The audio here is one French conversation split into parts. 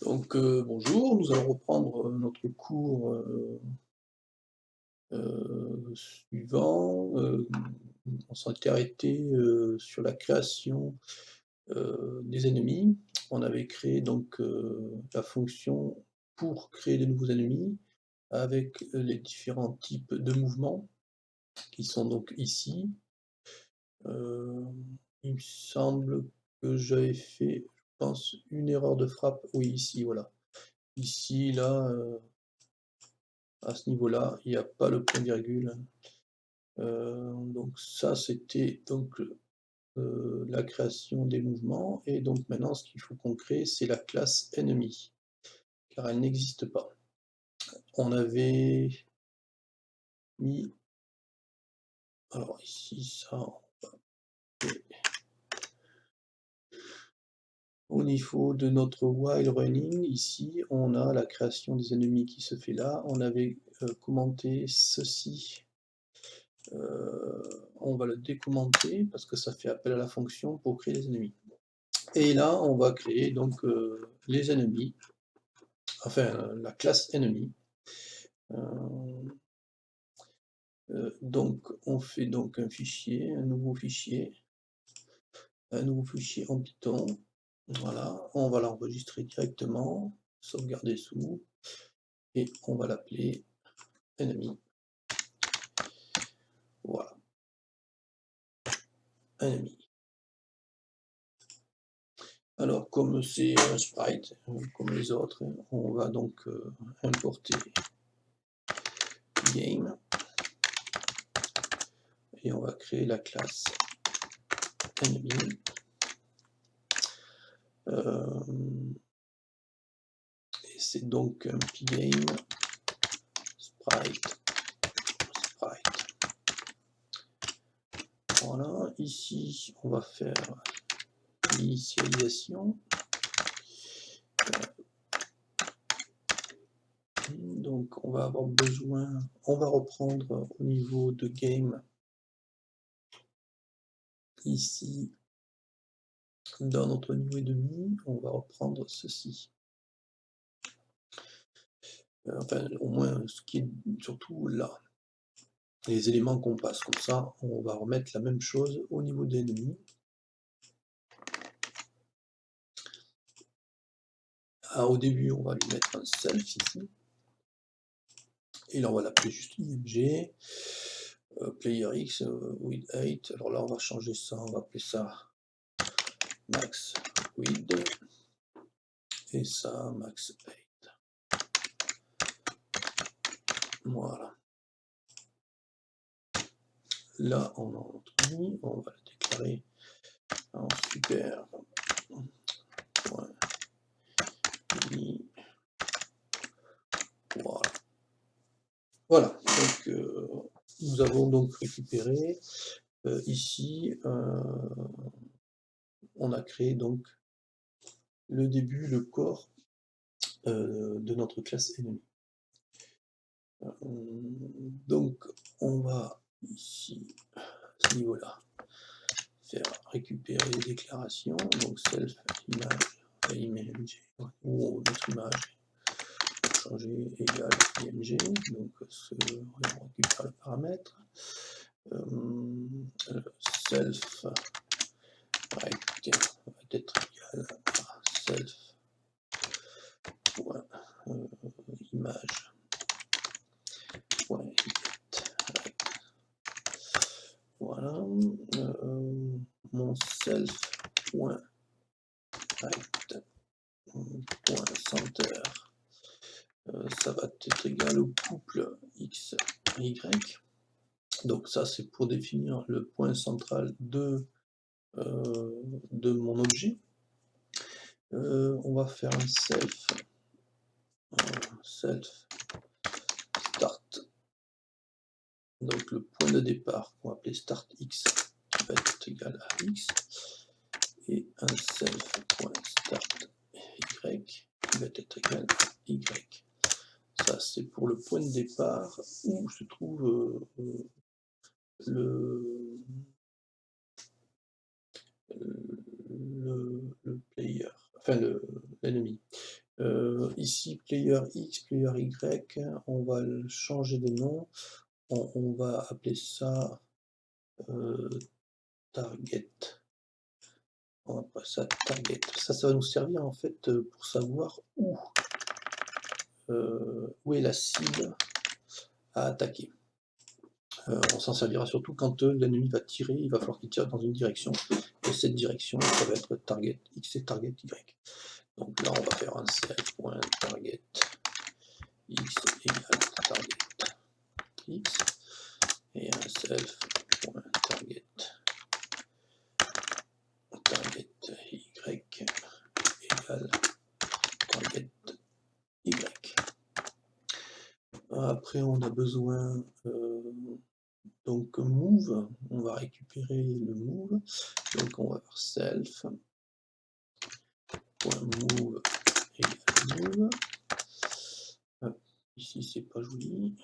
Bonjour, nous allons reprendre notre cours suivant. On s'était arrêté sur la création des ennemis. On avait créé donc la fonction pour créer de nouveaux ennemis avec les différents types de mouvements qui sont donc ici. Euh, il me semble que j'avais fait, je pense, une erreur de frappe. Oui, ici, voilà. Ici, là. À ce niveau-là, il n'y a pas le point virgule. Donc ça, c'était donc la création des mouvements et donc maintenant ce qu'il faut qu'on crée, c'est la classe ennemie, car elle n'existe pas. On avait mis alors ici ça au niveau de notre while running, ici, on a la création des ennemis qui se fait là. On avait commenté ceci. On va le décommenter parce que ça fait appel à la fonction pour créer des ennemis. Et là, on va créer donc les ennemis, enfin la classe ennemie. Euh, donc, on fait donc un fichier, un nouveau fichier en Python. Voilà, on va l'enregistrer directement, sauvegarder sous, et on va l'appeler ennemi. Voilà, ennemi. Alors, comme c'est un sprite, comme les autres, on va donc importer game et on va créer la classe enemy. Et c'est donc un pgame sprite. Voilà, ici on va faire l'initialisation. Donc on va avoir besoin, on va reprendre au niveau de game ici dans notre niveau ennemi, on va reprendre ceci. Enfin au moins ce qui est surtout là. Les éléments qu'on passe comme ça, on va remettre la même chose au niveau de l'ennemi. Au début on va lui mettre un self ici. Et là on va l'appeler juste img. Player X with 8, alors là on va changer ça, on va appeler ça max with et ça max 8. Voilà. Là on a notre ennemi, on va le déclarer en super. Voilà. Voilà. Donc nous avons donc récupéré ici, on a créé donc le début, le corps de notre classe ennemie. Donc on va ici, à ce niveau-là, faire récupérer les déclarations, donc self image ou notre image changer égal img, donc on récupère le paramètre self va être égal à self point, image point voilà mon self point center ça va être égal au couple x y. Donc ça c'est pour définir le point central de mon objet. On va faire un self start, donc le point de départ qu'on va appeler start x qui va être égal à x, et un self.start y qui va être égal à y. Ça c'est pour le point de départ où se trouve le player, enfin l'ennemi. Ici player X, player Y, on va le changer de nom. On va appeler ça, target. On va appeler ça target. Ça va nous servir en fait, pour savoir où est la cible à attaquer. On s'en servira surtout quand l'ennemi va tirer, il va falloir qu'il tire dans une direction, et cette direction, ça va être target X et target Y. Donc là, on va faire un self.target X égale target X, et un self.target target Y égale target Y. Après, on a besoin donc move, on va récupérer le move, donc on va faire self.move égale move. Hop, ici c'est pas joli.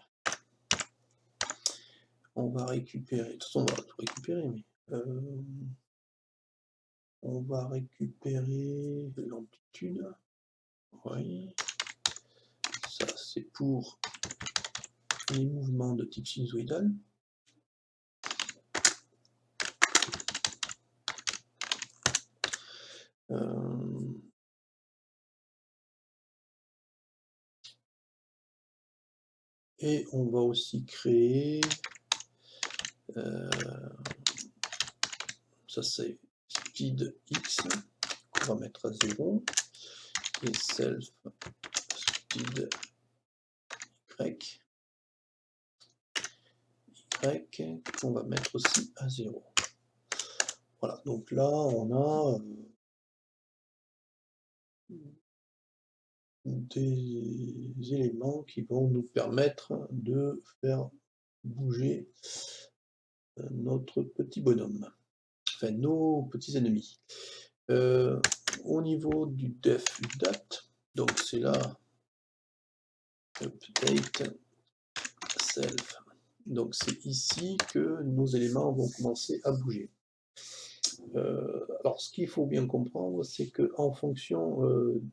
On va récupérer, de toute façon on va tout récupérer, mais on va récupérer l'amplitude. Oui, ça c'est pour les mouvements de type sinusoïdal. Et on va aussi créer, ça c'est speed X, qu'on va mettre à 0, et self speed Y, qu'on va mettre aussi à 0. Voilà, donc là on a des éléments qui vont nous permettre de faire bouger notre petit bonhomme, enfin nos petits ennemis. Au niveau du def date, donc c'est là, update self, donc c'est ici que nos éléments vont commencer à bouger. Alors ce qu'il faut bien comprendre, c'est qu'en fonction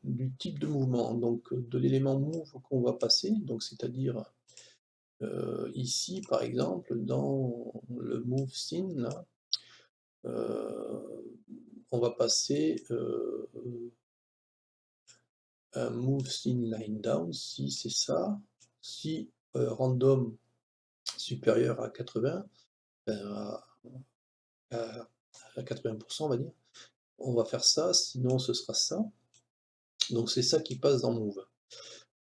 du type de mouvement, donc de l'élément move qu'on va passer, donc c'est-à-dire ici par exemple dans le move scene là, on va passer un move scene line down si c'est ça, si random supérieur à 80, à 80% on va dire, on va faire ça, sinon ce sera ça. Donc c'est ça qui passe dans move.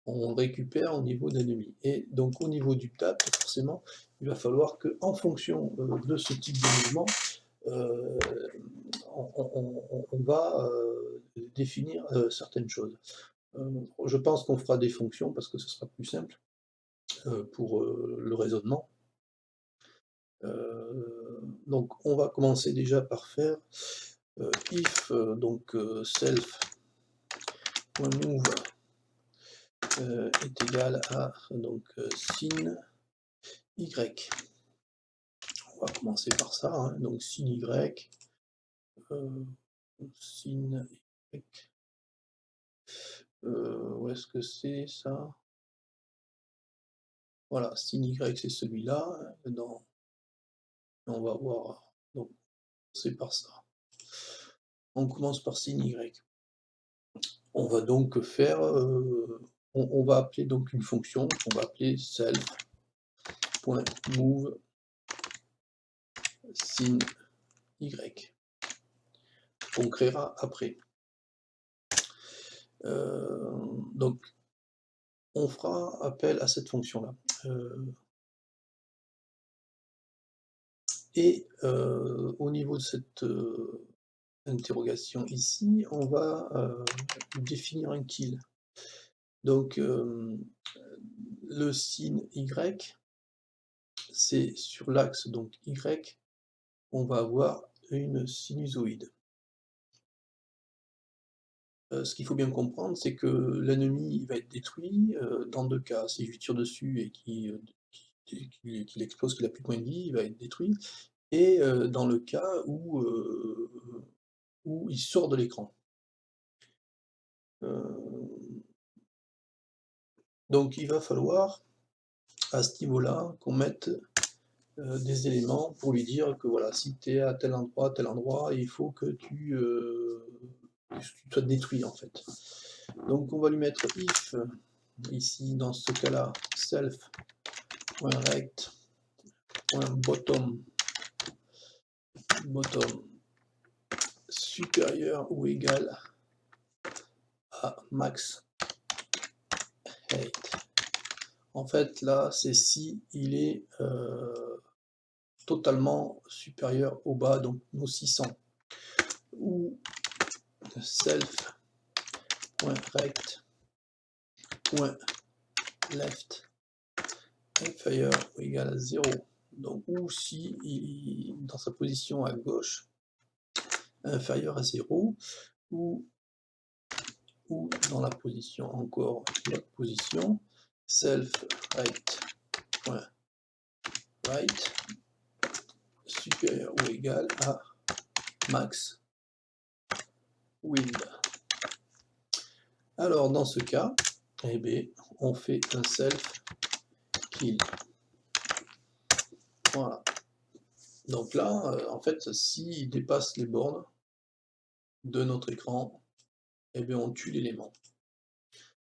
On récupère au niveau d'ennemi. Et donc au niveau du tap, forcément, il va falloir que, en fonction de ce type de mouvement, euh, on va définir certaines choses. Je pense qu'on fera des fonctions parce que ce sera plus simple pour le raisonnement. Donc on va commencer déjà par faire if donc self.move est égal à donc sin y. On va commencer par ça, hein. Donc sin y, sin y. Où est-ce que c'est ça? Voilà, sin y c'est celui-là. On va voir, donc c'est par ça. On commence par sin y. On va donc faire, on va appeler donc une fonction qu'on va appeler self.move sin y, qu'on créera après. Donc on fera appel à cette fonction-là. Et au niveau de cette interrogation ici, on va définir un kill. Donc le signe Y, c'est sur l'axe donc Y, on va avoir une sinusoïde. Ce qu'il faut bien comprendre, c'est que l'ennemi va être détruit dans deux cas. Si je lui tire dessus et qu'il explose, qu'il n'a plus de point de vie, il va être détruit. Et dans le cas où il sort de l'écran. Donc il va falloir à ce niveau-là qu'on mette des éléments pour lui dire que voilà, si tu es à tel endroit, il faut que tu sois détruit en fait. Donc on va lui mettre if, ici dans ce cas-là, self.rect.bottom supérieur ou égal à max height. En fait là c'est si il est totalement supérieur au bas, donc nos 600, ou self.rect.left inférieur ou égal à 0. Donc, ou si il, dans sa position à gauche inférieure à 0, ou dans la position encore, l'autre position, self.right supérieur ou égal à max wind. Alors dans ce cas, eh bien, on fait un self kill. Voilà. Donc là, en fait, s'il dépasse les bornes de notre écran, eh bien, on tue l'élément.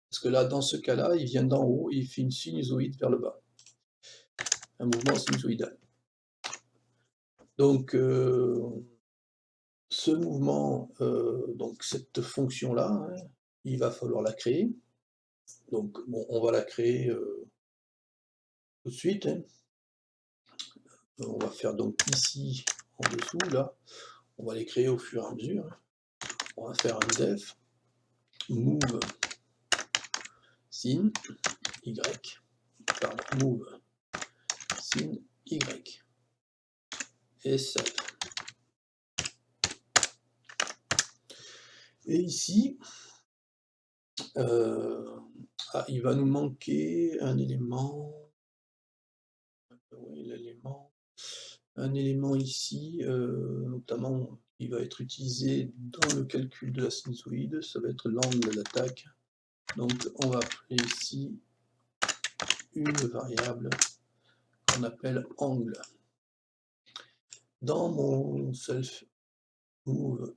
Parce que là, dans ce cas-là, il vient d'en haut et il fait une sinusoïde vers le bas. Un mouvement sinusoïdal. Donc, ce mouvement, donc cette fonction-là, hein, il va falloir la créer. Donc, bon, on va la créer tout de suite. Hein. On va faire donc ici, en dessous, là, on va les créer au fur et à mesure. On va faire un def, move, sin, y, pardon, move, sin, y, et self. Et ici, il va nous manquer un élément, oui, un élément ici, notamment qui va être utilisé dans le calcul de la sinusoïde, ça va être l'angle d'attaque. Donc on va appeler ici une variable qu'on appelle angle. Dans mon self move,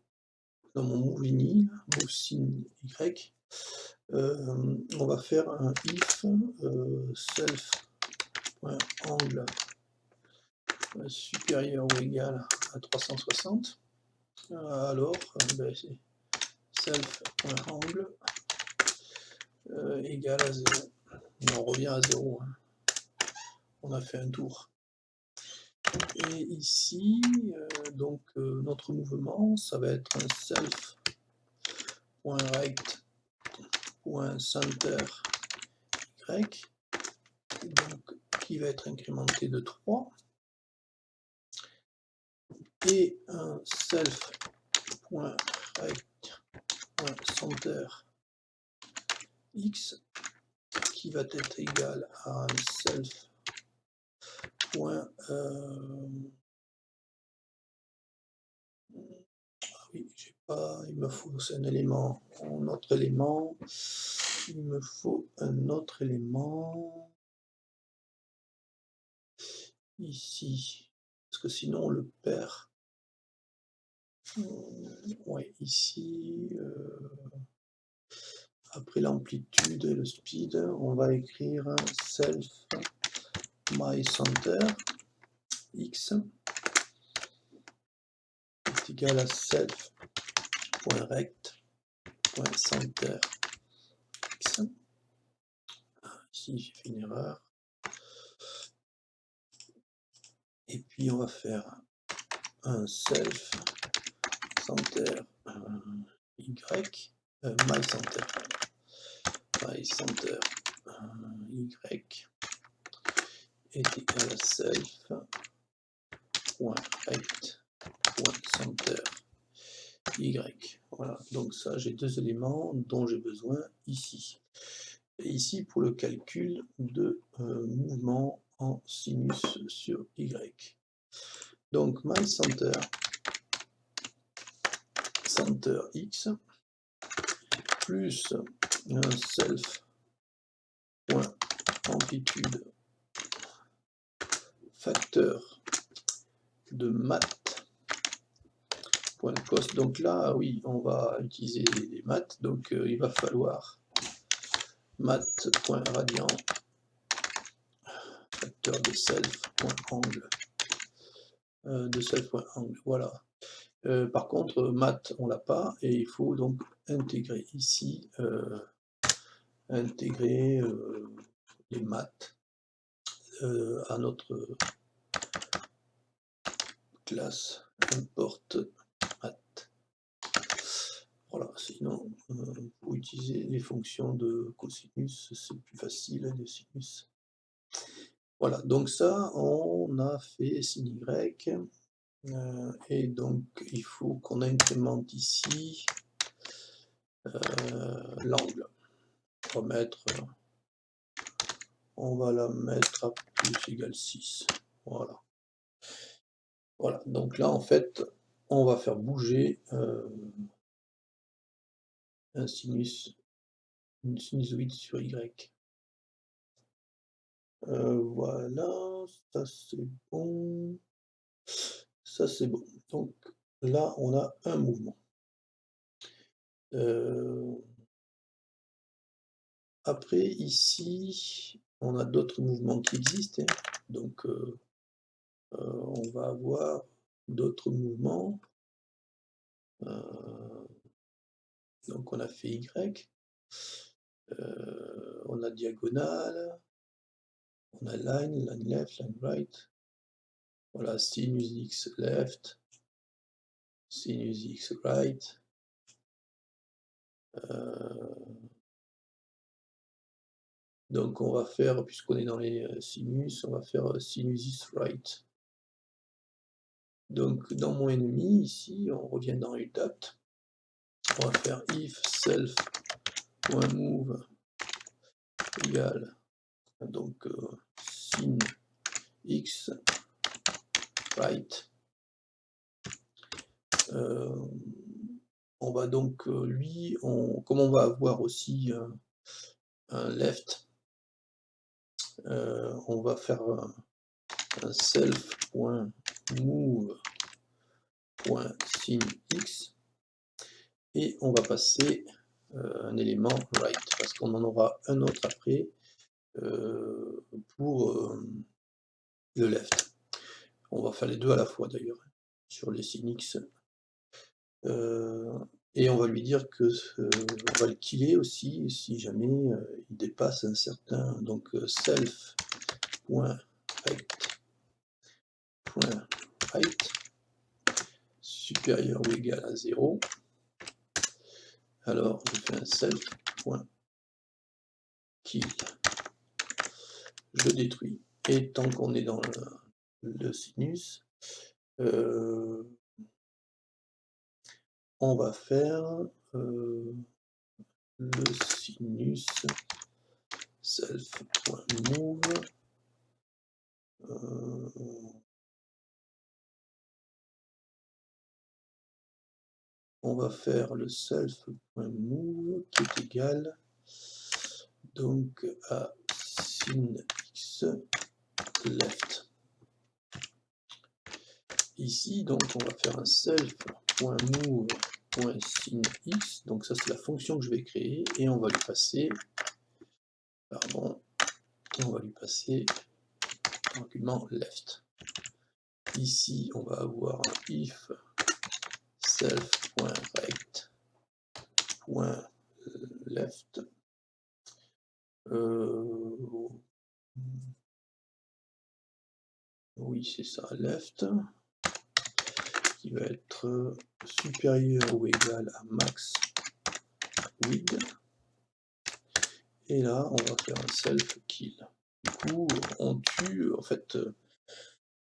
dans mon move-ini, move sin y, on va faire un if self.angle supérieur ou égal à 360. Alors, ben, c'est self.angle égal à 0. Et on revient à 0. Hein. On a fait un tour. Et ici, donc notre mouvement, ça va être un self.right.center y, donc, qui va être incrémenté de 3, et un self.right.center x qui va être égal à un self. Oui, j'ai pas, il me faut un élément, un autre élément, il me faut un autre élément ici, parce que sinon on le perd. Ouais, ici, après l'amplitude et le speed, on va écrire self my center x est égal à self.rect.center x. Ici j'ai fait une erreur. Et puis on va faire un self center y, my center y est égal à self.rect.center y. Voilà, donc ça j'ai deux éléments dont j'ai besoin ici. Et ici pour le calcul de mouvement en sinus sur y. Donc my center x plus un self point amplitude facteur de maths point cost. Donc là, oui, on va utiliser les maths, donc il va falloir math.radian facteur de self.angle de self.angle, voilà. Par contre, math, on l'a pas, et il faut donc intégrer ici, intégrer les maths à notre classe import math. Voilà, sinon, pour utiliser les fonctions de cosinus, c'est plus facile, de sinus. Voilà, donc ça, on a fait sin y, et donc il faut qu'on incrémente ici l'angle. On va la mettre à plus égal 6. Voilà. Voilà, donc là, en fait, on va faire bouger un sinus, une sinusoïde sur Y. Voilà, ça c'est bon. Ça c'est bon. Donc là, on a un mouvement. Après, ici, on a d'autres mouvements qui existent, hein. Donc on va avoir d'autres mouvements. Donc on a fait Y, on a diagonale, on a line, line left, line right. Voilà, sinus X left, sinus X right. Donc on va faire, puisqu'on est dans les sinus, on va faire sinus X right. Donc dans mon ennemi, ici, on revient dans UDAT. On va faire if self.move égale donc sin x right. On va donc lui, comme on va avoir aussi un left, on va faire un self.move.sin x, et on va passer un élément right, parce qu'on en aura un autre après pour le left. On va faire les deux à la fois d'ailleurs, sur les sin x. Et on va lui dire que on va le killer aussi si jamais il dépasse un certain, donc self.height supérieur ou égal à 0. Alors je fais un self.kill, je détruis. Et tant qu'on est dans le sinus, on va faire le sinus self.move on va faire le self.move qui est égal donc à sin x left. Ici, donc, on va faire un self.move.sin x, donc ça c'est la fonction que je vais créer, et on va lui passer, l'argument left. Ici, on va avoir un if self.right.left. Oui, c'est ça, left, qui va être supérieur ou égal à max width. Et là, on va faire un self kill. Du coup, on tue en fait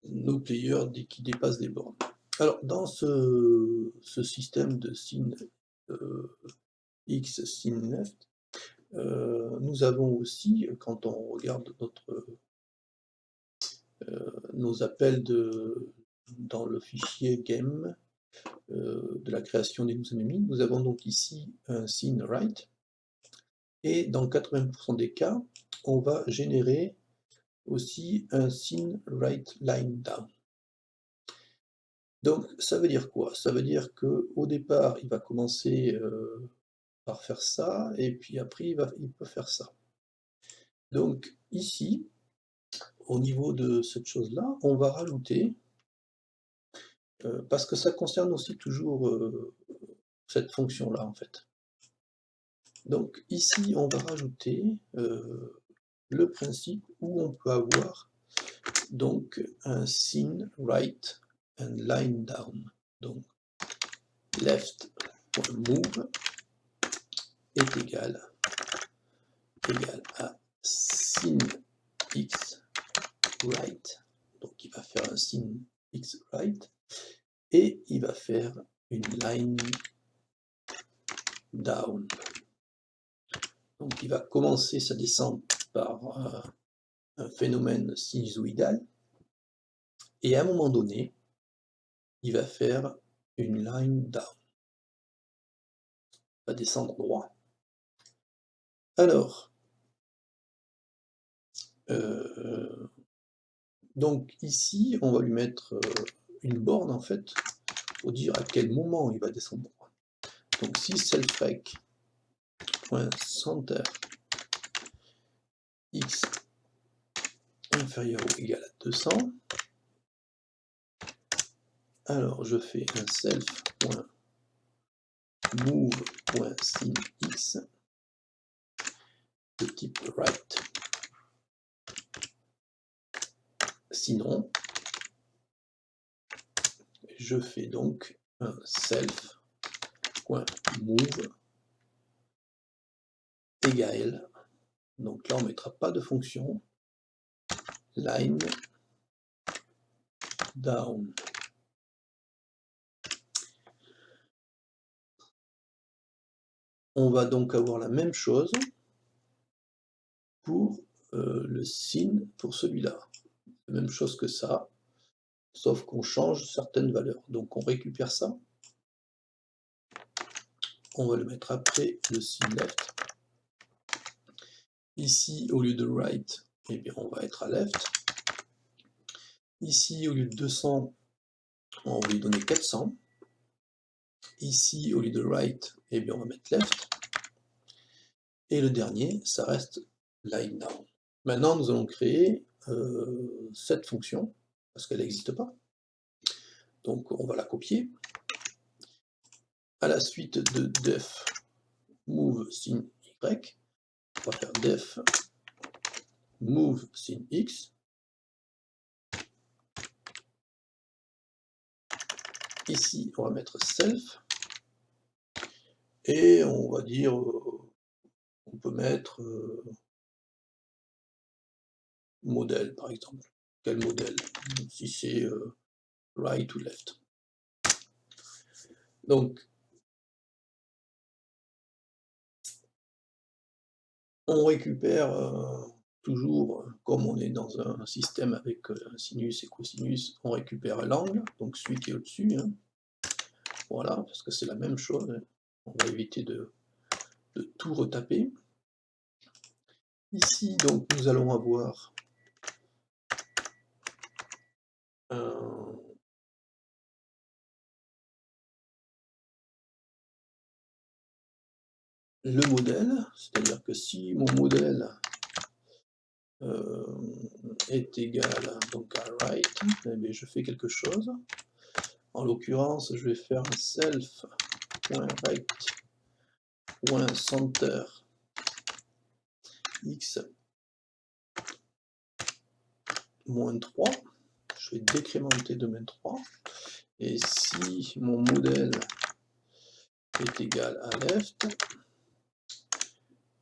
nos players dès qu'ils dépassent les bornes. Alors, dans ce système de sin x, sin left, nous avons aussi, quand on regarde nos appels dans le fichier game de la création des nouveaux ennemis, nous avons donc ici un sin right, et dans 80% des cas, on va générer aussi un sin right line down. Donc ça veut dire quoi? Ça veut dire qu'au départ, il va commencer, par faire ça et puis après il peut faire ça. Donc ici, au niveau de cette chose-là, on va rajouter, parce que ça concerne aussi toujours, cette fonction-là, en fait. Donc ici, on va rajouter, le principe où on peut avoir donc un sin right and line down. Donc left.move est égal à sin x right. Donc il va faire un sin x right et il va faire une line down. Donc il va commencer sa descente par un phénomène sinusoïdal et à un moment donné, il va faire une line down. Il va descendre droit. Alors, donc ici, on va lui mettre une borne en fait, pour dire à quel moment il va descendre droit. Donc si selfrec.center x inférieur ou égal à 200, alors je fais un self.move.sinx de type right. Sinon, je fais donc un self.move égal, donc là on ne mettra pas de fonction, line down. On va donc avoir la même chose pour le sin pour celui-là. La même chose que ça, sauf qu'on change certaines valeurs. Donc on récupère ça, on va le mettre après le sin left. Ici, au lieu de right, eh bien, on va être à left. Ici, au lieu de 200, on va lui donner 400. Ici, au lieu de right, eh bien, on va mettre left. Et le dernier, ça reste line down. Maintenant, nous allons créer cette fonction, parce qu'elle n'existe pas. Donc, on va la copier. À la suite de def move sin y, on va faire def move sin x. Ici, on va mettre self. Et on va dire, on peut mettre modèle, par exemple. Quel modèle? Si c'est right ou left. Donc, on récupère toujours, comme on est dans un système avec sinus et cosinus, on récupère l'angle, donc celui qui est au-dessus. Hein. Voilà, parce que c'est la même chose. Hein. On va éviter de tout retaper. Ici, donc, nous allons avoir le modèle, c'est-à-dire que si mon modèle est égal donc à right, eh bien, je fais quelque chose. En l'occurrence, je vais faire un self.right.center x moins 3. Je vais décrémenter de moins 3. Et si mon modèle est égal à left,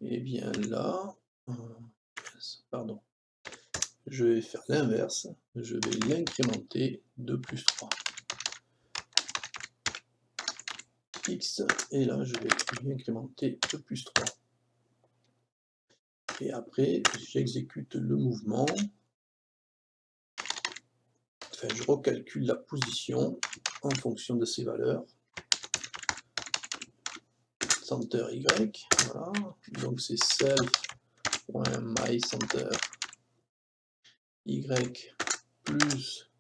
et bien là, pardon, je vais faire l'inverse, je vais l'incrémenter de plus 3. X, et là je vais l'incrémenter de plus 3. Et après, j'exécute le mouvement, enfin je recalcule la position en fonction de ces valeurs. center y, voilà, donc c'est self.myCenter y plus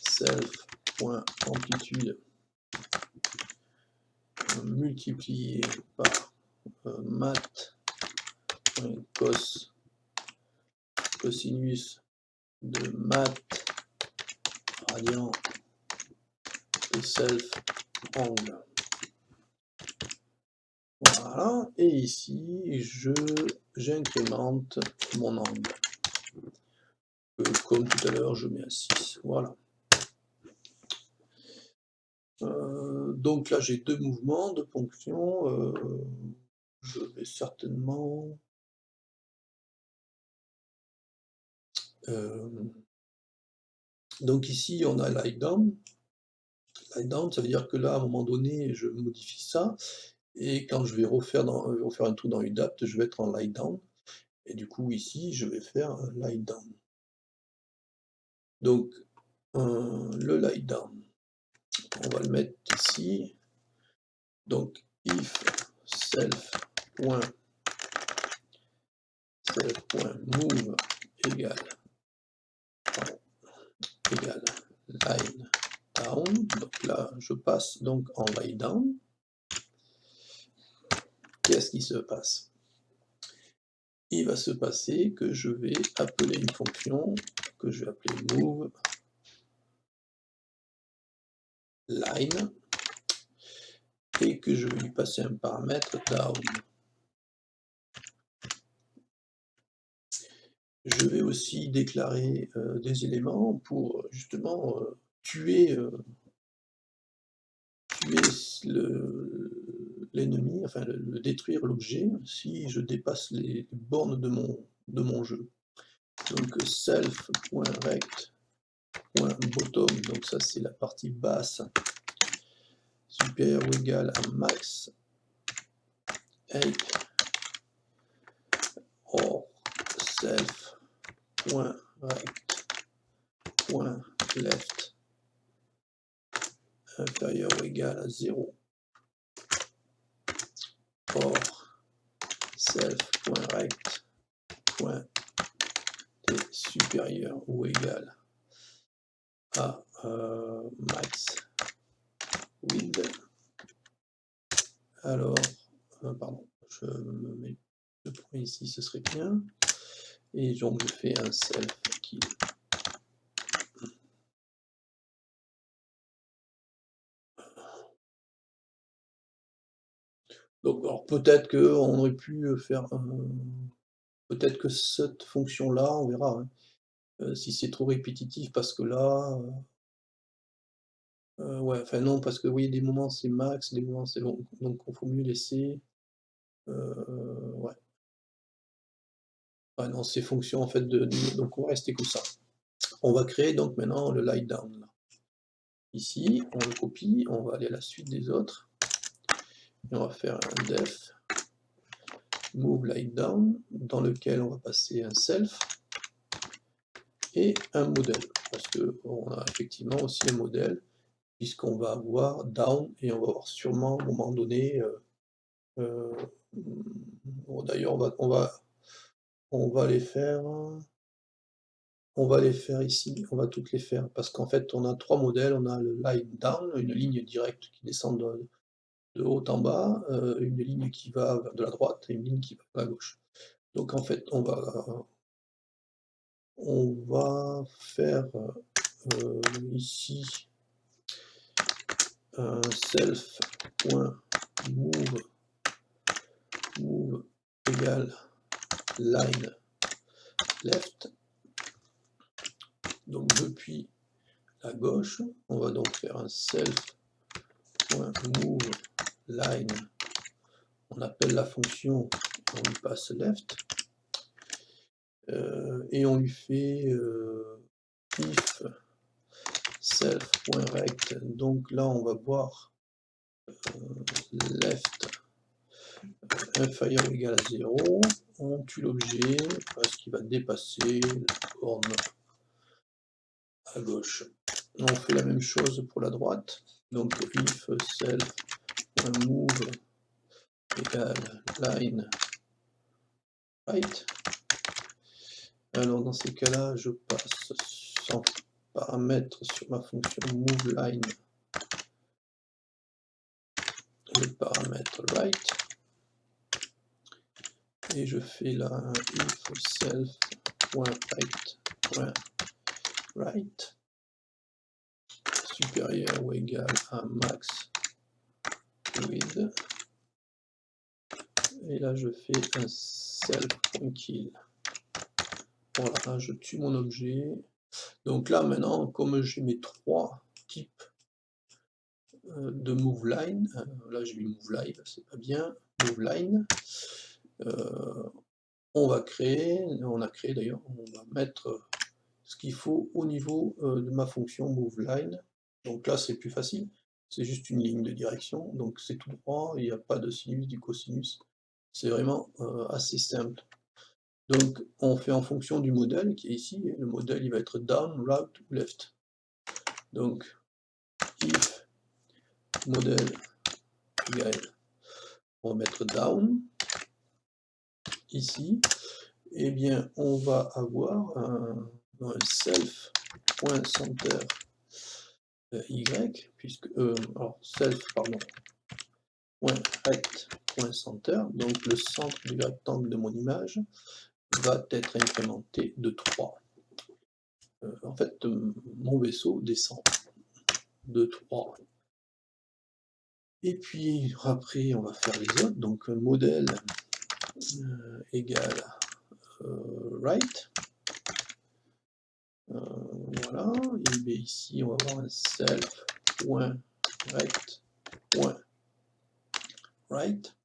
self.amplitude multiplié par mat.cos cosinus de mat radian de self angle. Voilà, et ici j'incrémente mon angle. Comme tout à l'heure, je mets à 6. Voilà. Donc là, j'ai deux mouvements de ponction. Je vais certainement donc ici, on a lie down. Lie down, ça veut dire que là, à un moment donné, je modifie ça, et quand je vais refaire un trou dans UDAPT, je vais être en lie down, et du coup, ici, je vais faire un lie down. Donc, le lie down, on va le mettre ici. Donc, if self.move égale line down. Donc là, je passe donc en lie down. Qu'est-ce qui se passe? Il va se passer que je vais appeler une fonction que je vais appeler move line, et que je vais lui passer un paramètre down. Je vais aussi déclarer des éléments pour justement tuer l'ennemi, enfin détruire l'objet si je dépasse les bornes de mon jeu. Donc self.rect.bottom, donc ça c'est la partie basse, supérieur ou égal à max 8 or self.rect.left inférieur ou égal à 0 or self.rect.t supérieur ou égal à max width. Alors, pardon, je me mets le point ici, ce serait bien. Et donc je fais un self qui donc alors peut-être qu'on aurait pu faire peut-être que cette fonction-là, on verra, hein, si c'est trop répétitif, parce que là, ouais, enfin non, parce que oui, des moments c'est max, des moments c'est long, donc il faut mieux laisser, ouais. Ouais, non, ces fonctions en fait donc on va rester comme ça. On va créer donc maintenant le lie down là. Ici, on le copie, on va aller à la suite des autres, et on va faire un def move lie down, dans lequel on va passer un self et un modèle, parce qu'on a effectivement aussi un modèle, puisqu'on va avoir down, et on va avoir sûrement à un moment donné, bon, d'ailleurs on va les faire, ici, on va toutes les faire, parce qu'en fait on a trois modèles, on a le line down, une ligne directe qui descend de haut en bas, une ligne qui va de la droite et une ligne qui va vers la gauche. Donc en fait on va faire ici un self.move égale line left. Donc depuis la gauche, on va donc faire un self.move line. On appelle la fonction, on lui passe left, et on lui fait if self.rect. Donc là, on va voir left inférieur ou égal à 0. On tue l'objet parce qu'il va dépasser la borne à gauche. On fait la même chose pour la droite. Donc if self.move line right. Alors dans ces cas-là, je passe sans paramètre sur ma fonction moveLine le paramètre right et je fais là if self.height.right supérieur ou égal à max width et là je fais un self.kill. Voilà, je tue mon objet. Donc là maintenant, comme j'ai mes trois types de moveLine, là j'ai mis moveLine, c'est pas bien, moveLine, on a créé d'ailleurs, on va mettre ce qu'il faut au niveau de ma fonction moveLine. Donc là c'est plus facile, c'est juste une ligne de direction, donc c'est tout droit, il n'y a pas de sinus, du cosinus, c'est vraiment assez simple. Donc on fait en fonction du modèle qui est ici, et le modèle il va être down, right ou left. Donc if modèle égal, on va mettre down ici, et bien on va avoir un self.center y, puisque alors self pardon .rect.center, donc le centre du rectangle de mon image va être incrémenté de 3. En fait, mon vaisseau descend de 3. Et puis après, on va faire les autres, donc modèle égale right. Voilà, et bien ici on va avoir un self.rect.right.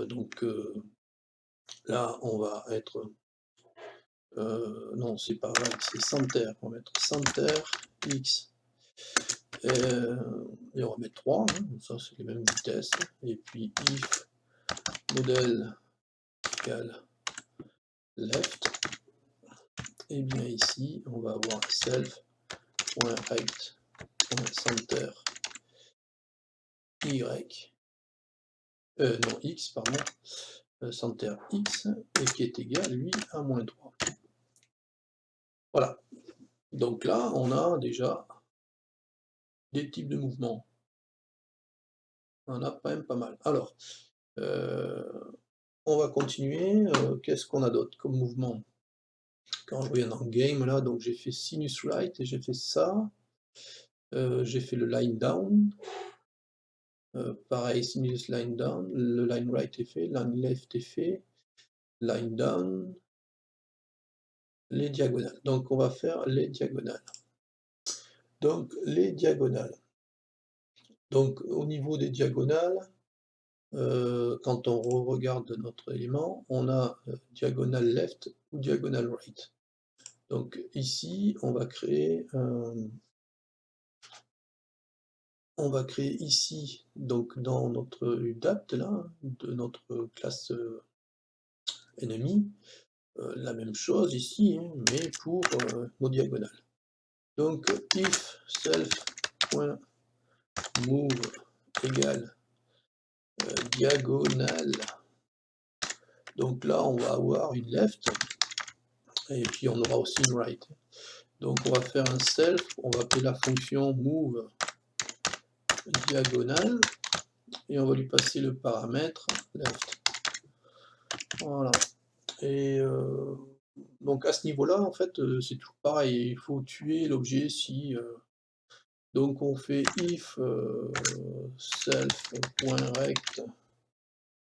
Donc là on va être non c'est pas right, c'est center, on va mettre center x et on va mettre 3, hein, ça c'est les mêmes vitesses, et puis if modèle égale left, et bien ici on va avoir self.right.center y non x pardon, center x, et qui est égal lui à -3. Voilà, donc là on a déjà des types de mouvements, on a quand même pas mal. Alors on va continuer, qu'est-ce qu'on a d'autre comme mouvement? Quand je reviens dans game là, donc j'ai fait sinus right et j'ai fait ça, j'ai fait le line down, pareil sinus line down, le line right est fait, line left est fait, line down, les diagonales. Donc on va faire les diagonales. Donc les diagonales. Donc au niveau des diagonales, quand on regarde notre élément, on a diagonale left ou diagonale right. Donc ici, on va créer ici, donc dans notre UDAPT là, de notre classe ennemie, la même chose ici, hein, mais pour nos diagonales. Donc if self.move égale diagonale. Donc là, on va avoir une left, et puis on aura aussi une right. Donc on va faire un self, on va appeler la fonction move diagonale, et on va lui passer le paramètre left. Voilà. Et donc à ce niveau-là, en fait, c'est toujours pareil, il faut tuer l'objet si... donc on fait if self.rect.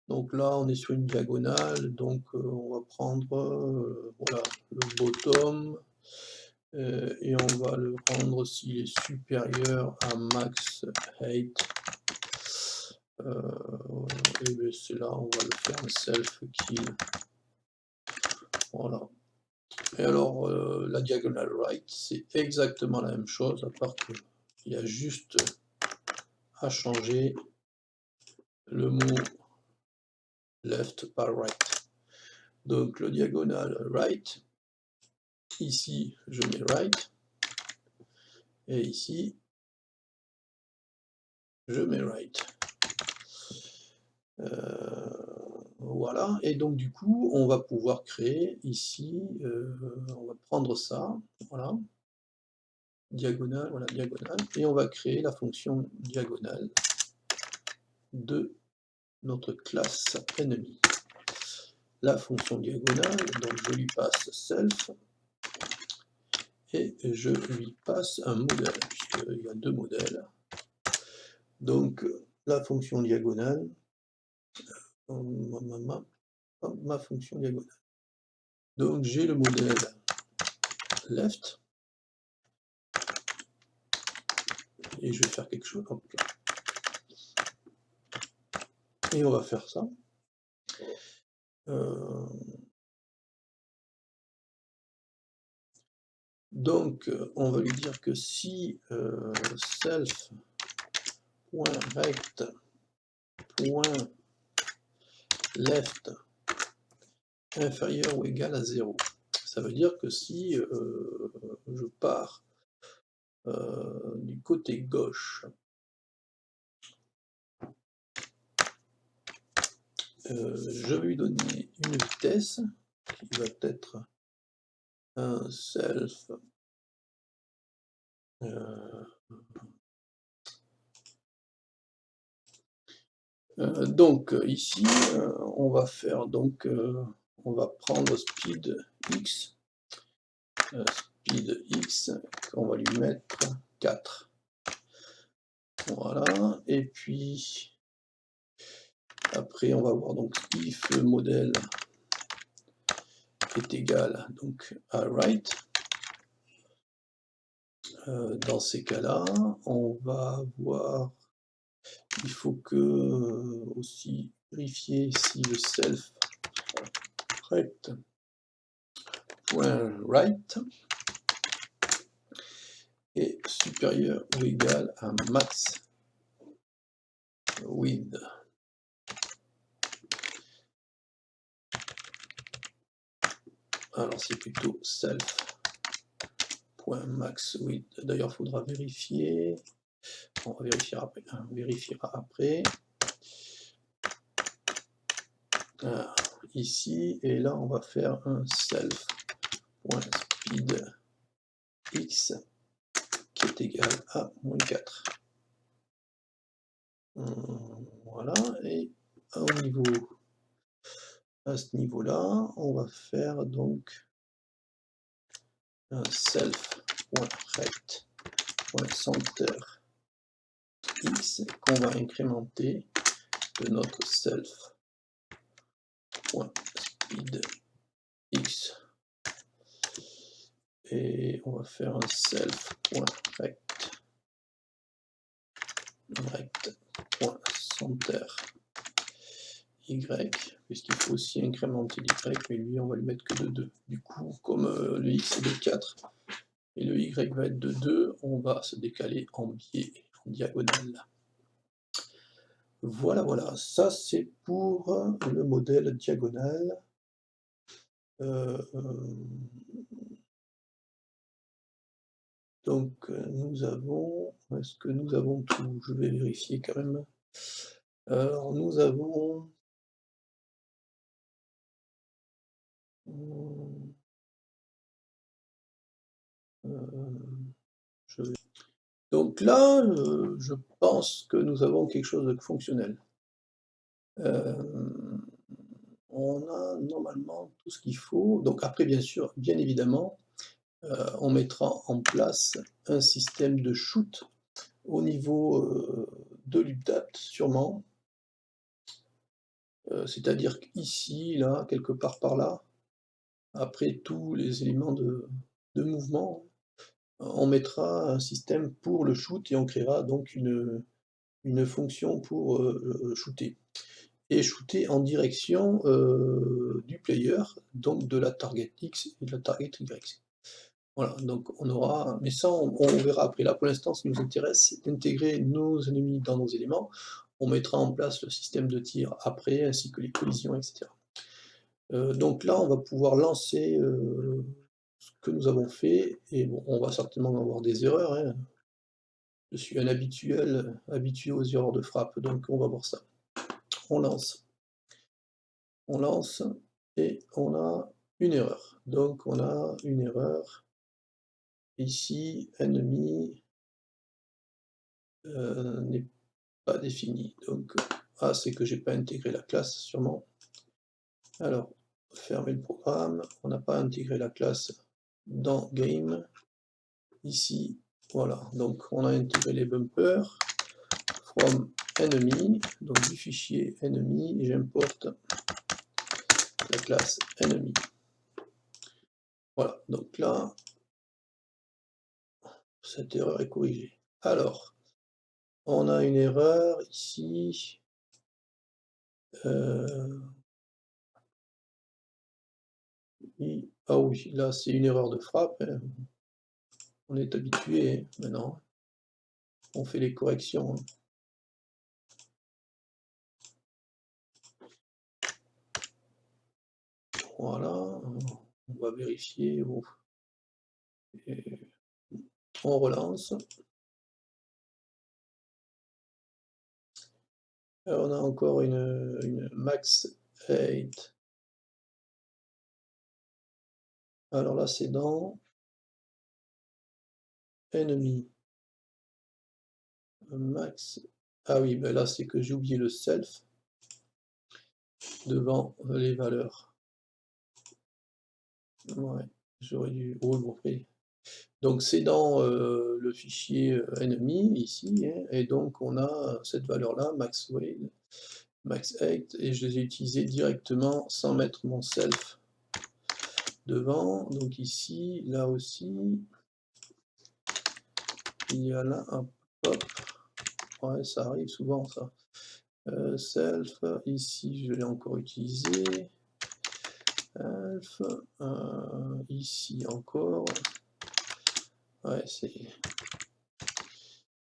Donc là, on est sur une diagonale, donc on va prendre voilà, le bottom, et on va le prendre s'il est supérieur à max height. Et bien c'est là, on va le faire un self kill. Voilà. Et alors, la diagonale right, c'est exactement la même chose, à part qu'il y a juste à changer le mot left par right. Donc le diagonale right, ici je mets right, et ici je mets right. Voilà, et donc du coup, on va pouvoir créer ici, on va prendre ça, voilà, diagonale, voilà, diagonale, et on va créer la fonction diagonale de notre classe ennemie. La fonction diagonale, donc je lui passe self, et je lui passe un modèle, puisqu'il y a deux modèles. Donc la fonction diagonale, ma fonction diagonale. Donc j'ai le modèle left, et je vais faire quelque chose, hop là. Et on va faire ça. Donc on va lui dire que si self.rect.left inférieur ou égal à 0, ça veut dire que si je pars du côté gauche, je vais lui donner une vitesse qui va être un self donc ici on va faire donc on va prendre speed x, qu'on va lui mettre 4. Voilà, et puis après on va voir donc if le modèle est égal donc à right. Dans ces cas-là, on va voir, il faut que aussi vérifier si le self rect.right est supérieur ou égal à max width. Alors c'est plutôt self.max width. D'ailleurs, il faudra vérifier. On vérifiera après. Ah, ici, et là, on va faire un self.speed x qui est égal à moins 4. Voilà, et à ce niveau-là, on va faire donc un self.rect.center x qu'on va incrémenter de notre self.speed x, et on va faire un self.rect.center y, puisqu'il faut aussi incrémenter l'y, mais lui on va lui mettre que de 2. Du coup, comme le x est de 4 et le y va être de 2, on va se décaler en biais, en diagonale. Voilà, voilà, ça c'est pour le modèle diagonal. Donc nous avons, est-ce que nous avons tout? Je vais vérifier quand même. Alors nous avons je vais... Donc là, je pense que nous avons quelque chose de fonctionnel. On a normalement tout ce qu'il faut. Donc après, bien sûr, bien évidemment, on mettra en place un système de shoot au niveau de l'UDAT, sûrement. C'est-à-dire qu'ici, là, quelque part par là, après tous les éléments de mouvement, on mettra un système pour le shoot et on créera donc une fonction pour shooter. Et shooter en direction du player, donc de la target X et de la target Y. Voilà, donc on aura, mais ça on verra après. Là pour l'instant, ce qui nous intéresse, c'est d'intégrer nos ennemis dans nos éléments. On mettra en place le système de tir après, ainsi que les collisions, etc. Donc là, on va pouvoir lancer ce que nous avons fait, et bon, on va certainement avoir des erreurs, hein. Je suis un habitué aux erreurs de frappe, donc on va voir ça. On lance. On lance et on a une erreur. Donc on a une erreur ici, ennemi n'est pas défini. Donc, c'est que j'ai pas intégré la classe sûrement. Alors, fermer le programme, on n'a pas intégré la classe dans Game. Ici, voilà, donc on a intégré les bumpers from enemy, donc du fichier enemy, et j'importe la classe enemy. Voilà, donc là, cette erreur est corrigée. Alors, on a une erreur ici. Ah oui, là c'est une erreur de frappe, hein. On est habitué, hein, maintenant. On fait les corrections, hein. Voilà, on va vérifier. Et on relance. On a encore une max 8. Alors là, c'est dans ennemi. Max. Ah oui, ben là, c'est que j'ai oublié le self devant les valeurs. Ouais, j'aurais dû. Oh, bon, après. Donc c'est dans le fichier ennemi ici, hein, et donc on a cette valeur-là, max weight, max 8, et je les ai utilisés directement sans mettre mon self devant. Donc ici, là aussi, il y a là un pop. Ouais, ça arrive souvent ça. Self, ici je l'ai encore utilisé. Self, ici encore. Ouais,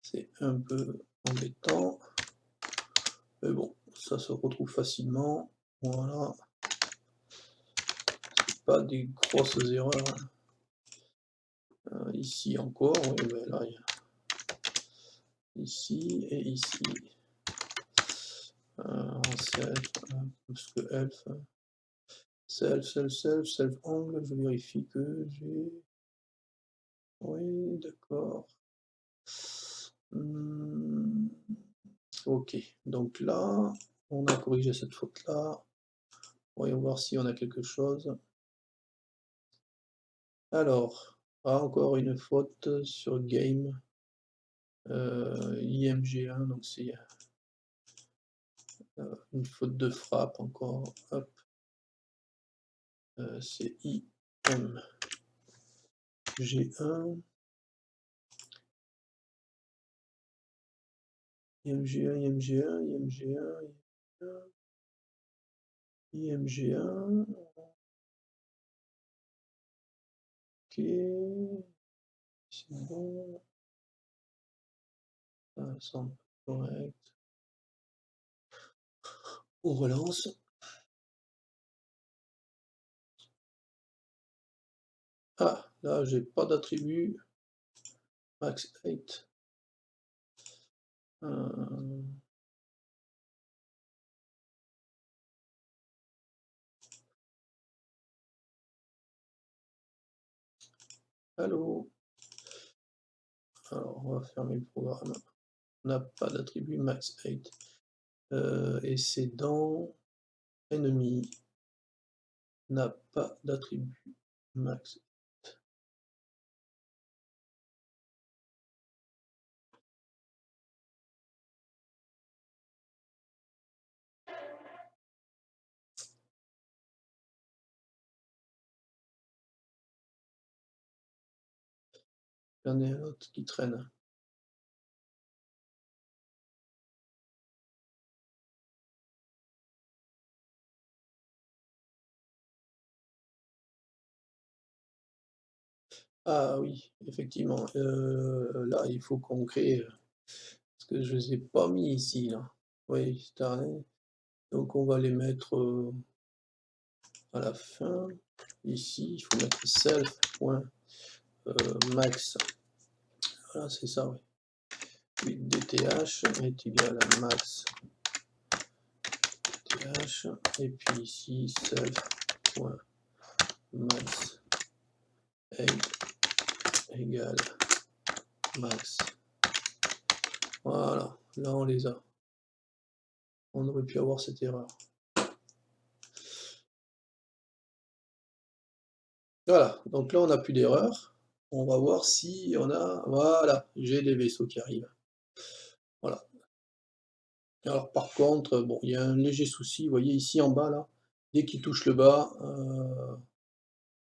c'est un peu embêtant. Mais bon, ça se retrouve facilement. Voilà. C'est pas des grosses erreurs, hein. Ici encore, oui, ben là, ici et ici. En self, parce que elf, self angle, je vérifie que j'ai. Oui, d'accord. Ok, donc là, on a corrigé cette faute-là. Voyons voir si on a quelque chose. Alors, encore une faute sur game. IMG1, donc c'est une faute de frappe encore. Hop. C'est IMG1. IMG1, IMG1, IMG1, IMG1. Ok. C'est bon. Ça semble correct. On relance. Ah, là, j'ai pas d'attribut max 8. Allô? Alors, on va fermer le programme. On n'a pas d'attribut max 8. Et c'est dans ennemi. N'a pas d'attribut max. Il y en a un autre qui traîne. Ah oui, effectivement. Là, il faut qu'on crée. Parce que je ne les ai pas mis ici, là. Oui, starlet. Donc on va les mettre à la fin. Ici, il faut mettre self.max. Voilà, c'est ça, oui. with dth est égal à max dth, et puis ici self.max height égale max. Voilà, là on les a. On aurait pu avoir cette erreur. Voilà, donc là on n'a plus d'erreur. On va voir si on a... Voilà, j'ai les vaisseaux qui arrivent. Voilà. Alors par contre, bon, il y a un léger souci, vous voyez ici en bas là, dès qu'il touche le bas,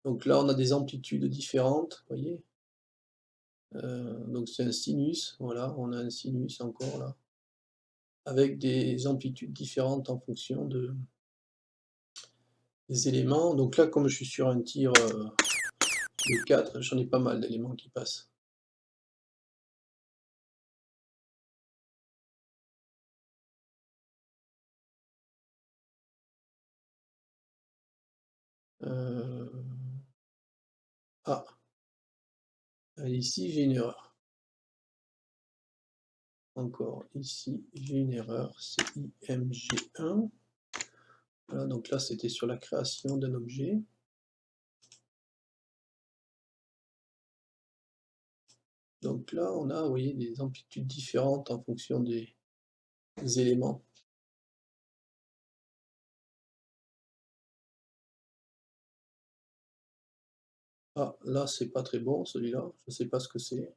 donc là on a des amplitudes différentes, vous voyez. Donc c'est un sinus, voilà, on a un sinus encore là, avec des amplitudes différentes en fonction des éléments. Donc là, comme je suis sur un tir de 4, j'en ai pas mal d'éléments qui passent. Ah, ici j'ai une erreur. Encore ici j'ai une erreur, c'est IMG1. Voilà, donc là c'était sur la création d'un objet. Donc là on a, vous voyez, des amplitudes différentes en fonction des éléments. Ah, là c'est pas très bon celui-là, je sais pas ce que c'est.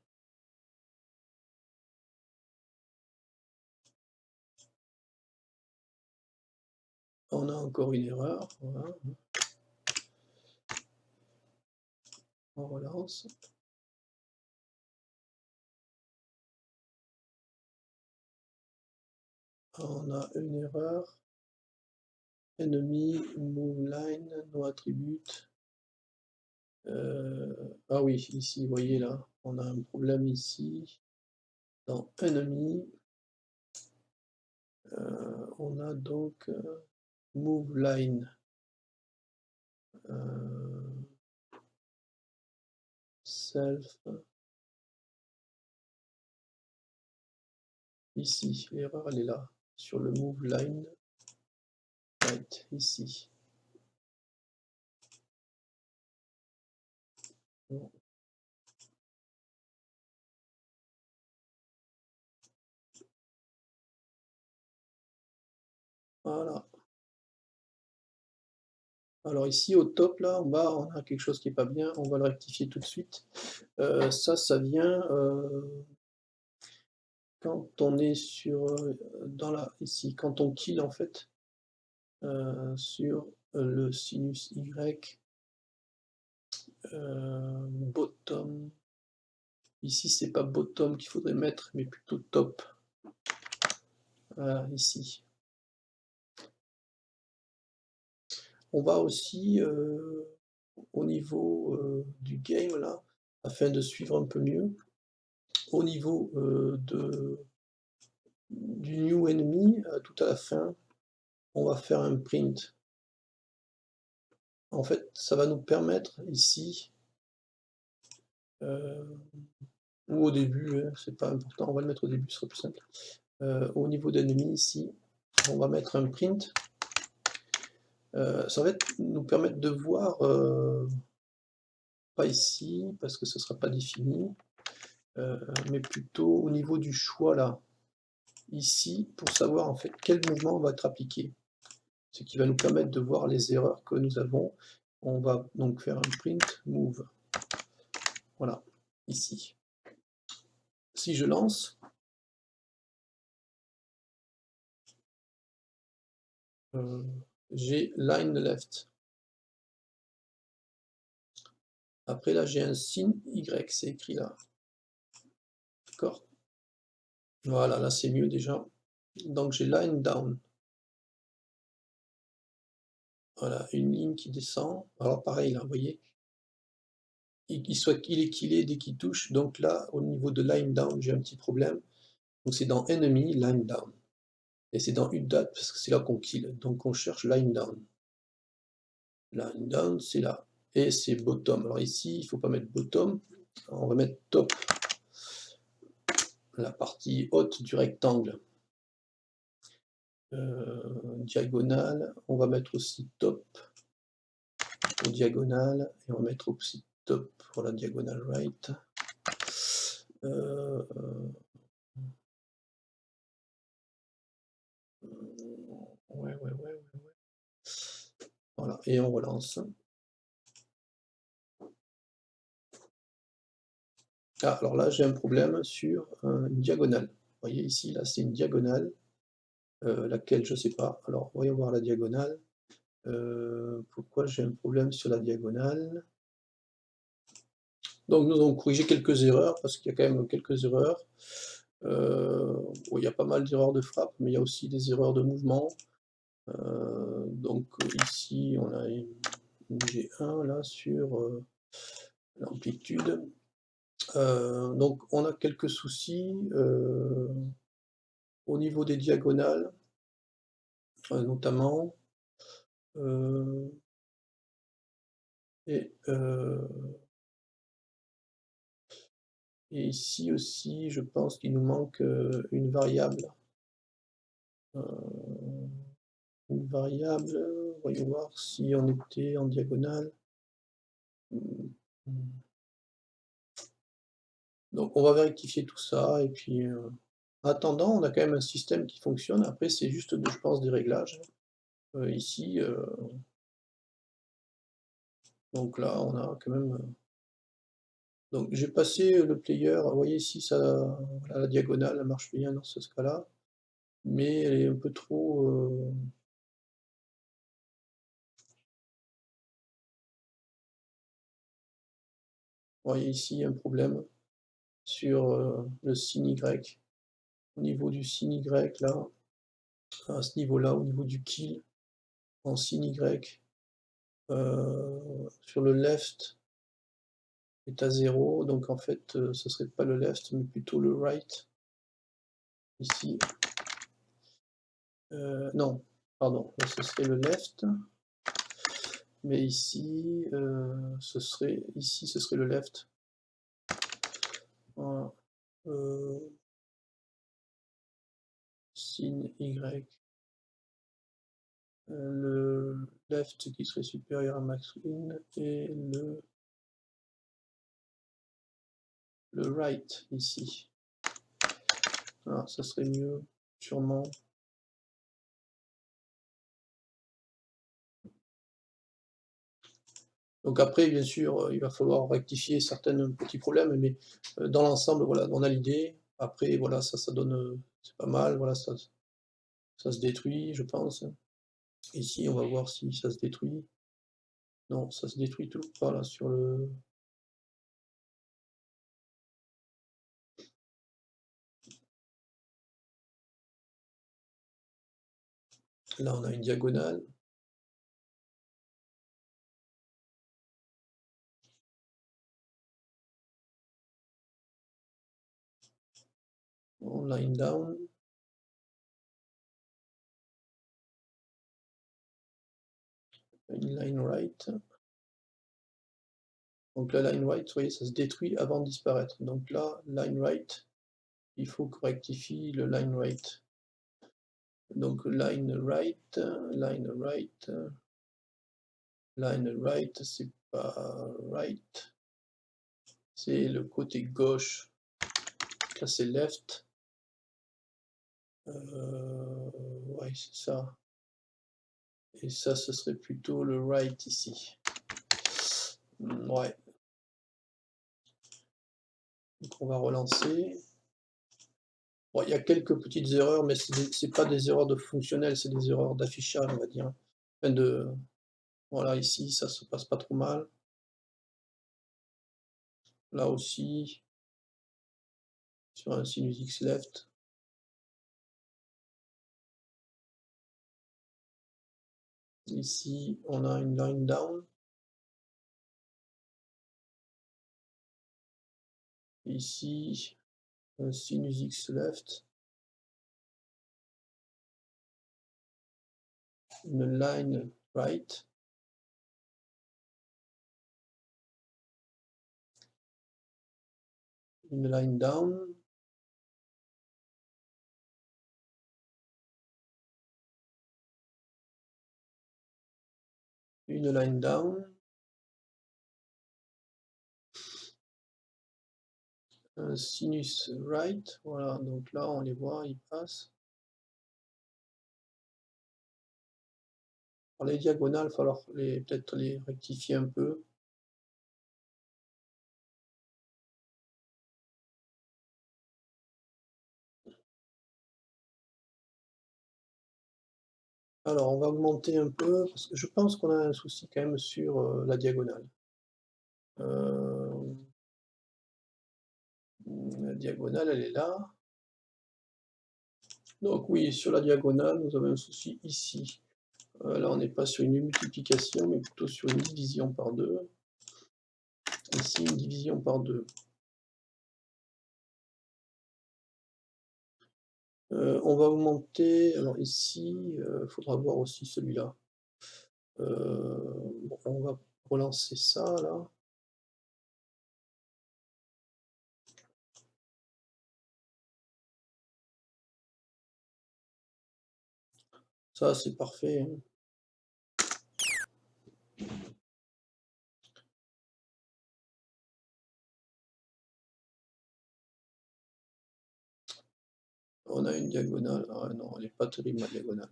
On a encore une erreur, voilà. On relance. On a une erreur. Enemy, move line, no attribute. Ah oui, ici, vous voyez là, on a un problème ici. Dans enemy, on a donc move line. Self. Ici, l'erreur elle est là, sur le move line. Right, ici. Bon. Voilà. Alors ici au top là, en bas, on a quelque chose qui n'est pas bien, on va le rectifier tout de suite. Ça vient quand on est sur ici, quand on kill en fait sur le sinus Y bottom. Ici c'est pas bottom qu'il faudrait mettre, mais plutôt top. Voilà, ici. On va aussi au niveau du game là, afin de suivre un peu mieux, au niveau du new enemy, tout à la fin, on va faire un print. En fait, ça va nous permettre ici, ou au début, hein, c'est pas important, on va le mettre au début, ce sera plus simple. Au niveau d'ennemi ici, on va mettre un print. Ça va nous permettre de voir, pas ici, parce que ce ne sera pas défini, mais plutôt au niveau du choix là, ici, pour savoir en fait quel mouvement va être appliqué. Ce qui va nous permettre de voir les erreurs que nous avons. On va donc faire un print move. Voilà, ici. Si je lance, j'ai line left. Après là, j'ai un signe Y, c'est écrit là. D'accord? Voilà, là c'est mieux déjà. Donc j'ai line down. Voilà, une ligne qui descend. Alors pareil, là, vous voyez, il est killé dès qu'il touche. Donc là, au niveau de line down, j'ai un petit problème. Donc c'est dans enemy, line down. Et c'est dans UDAT, parce que c'est là qu'on kill. Donc on cherche line down. Line down, c'est là. Et c'est bottom. Alors ici, il ne faut pas mettre bottom. On va mettre top. la partie haute du rectangle. Diagonale, on va mettre aussi top pour diagonale et on va mettre aussi top pour la diagonale right. Heu, ouais, ouais, ouais, ouais, ouais. Voilà et on relance. Ah, alors là, j'ai un problème sur, une diagonale. Vous voyez ici, là, c'est une diagonale, laquelle je sais pas. Alors voyons voir la diagonale. Pourquoi j'ai un problème sur la diagonale? Donc nous allons corriger quelques erreurs, parce qu'il y a quand même quelques erreurs. Bon, il y a pas mal d'erreurs de frappe, mais il y a aussi des erreurs de mouvement. Donc ici, on a une G1 là sur, l'amplitude. Donc on a quelques soucis, au niveau des diagonales, notamment, heu et et ici aussi, je pense qu'il nous manque, une variable, heu, voyons voir si on était en diagonale. Mmh, mmh. Donc on va rectifier tout ça et puis, en attendant, on a quand même un système qui fonctionne. Après, c'est juste je pense des réglages. Ici, donc là, on a quand même, donc j'ai passé, le player, vous voyez ici ça voilà, la diagonale, elle marche bien dans ce cas-là, mais elle est un peu trop, vous voyez ici un problème sur, le signe Y. Au niveau du signe Y là, à ce niveau-là, au niveau du kill en signe Y, sur le left est à 0, donc en fait, ce serait pas le left, mais plutôt le right, ici. Non, pardon, là ce serait le left, mais ici, ce serait le left. Voilà, heu, signe Y, le left qui serait supérieur à max win et le right ici. Voilà, ça serait mieux, sûrement. Donc après, bien sûr, il va falloir rectifier certains petits problèmes, mais, dans l'ensemble, voilà, on a l'idée. Après, voilà, ça donne, c'est pas mal, voilà, ça se détruit, je pense. Ici, on va voir si ça se détruit. Non, ça se détruit toujours pas là sur le là, on a une diagonale, on line down, une line right. Donc la line right, vous voyez, ça se détruit avant de disparaître. Donc là, line right, il faut qu'on rectifie le line right. Donc line right, line right, c'est pas right, c'est le côté gauche. Là, c'est left. Ouais, c'est ça. Et ça, ce serait plutôt le right ici. Ouais, donc on va relancer. Bon, il y a quelques petites erreurs, mais c'est pas des erreurs de fonctionnel, c'est des erreurs d'affichage, on va dire. Enfin de voilà, ici, ça se passe pas trop mal. Là aussi, sur un sinus X left. Ici, on a une line down. Ici, un sinus X left. Une line right. Une line down. une line down, un sinus right, voilà, donc là on les voit, ils passent. Alors les diagonales, il va falloir peut-être les rectifier un peu. Alors on va augmenter un peu, parce que je pense qu'on a un souci quand même sur, la diagonale. Heu, la diagonale, elle est là. Donc oui, sur la diagonale, nous avons un souci ici. Là, on n'est pas sur une multiplication, mais plutôt sur une division par 2. Ici, une division par 2. On va augmenter, alors ici, il faudra voir aussi celui-là. Bon, on va relancer ça là. Ça, c'est parfait, hein. On a une diagonale. Ah non, elle n'est pas terrible, ma diagonale.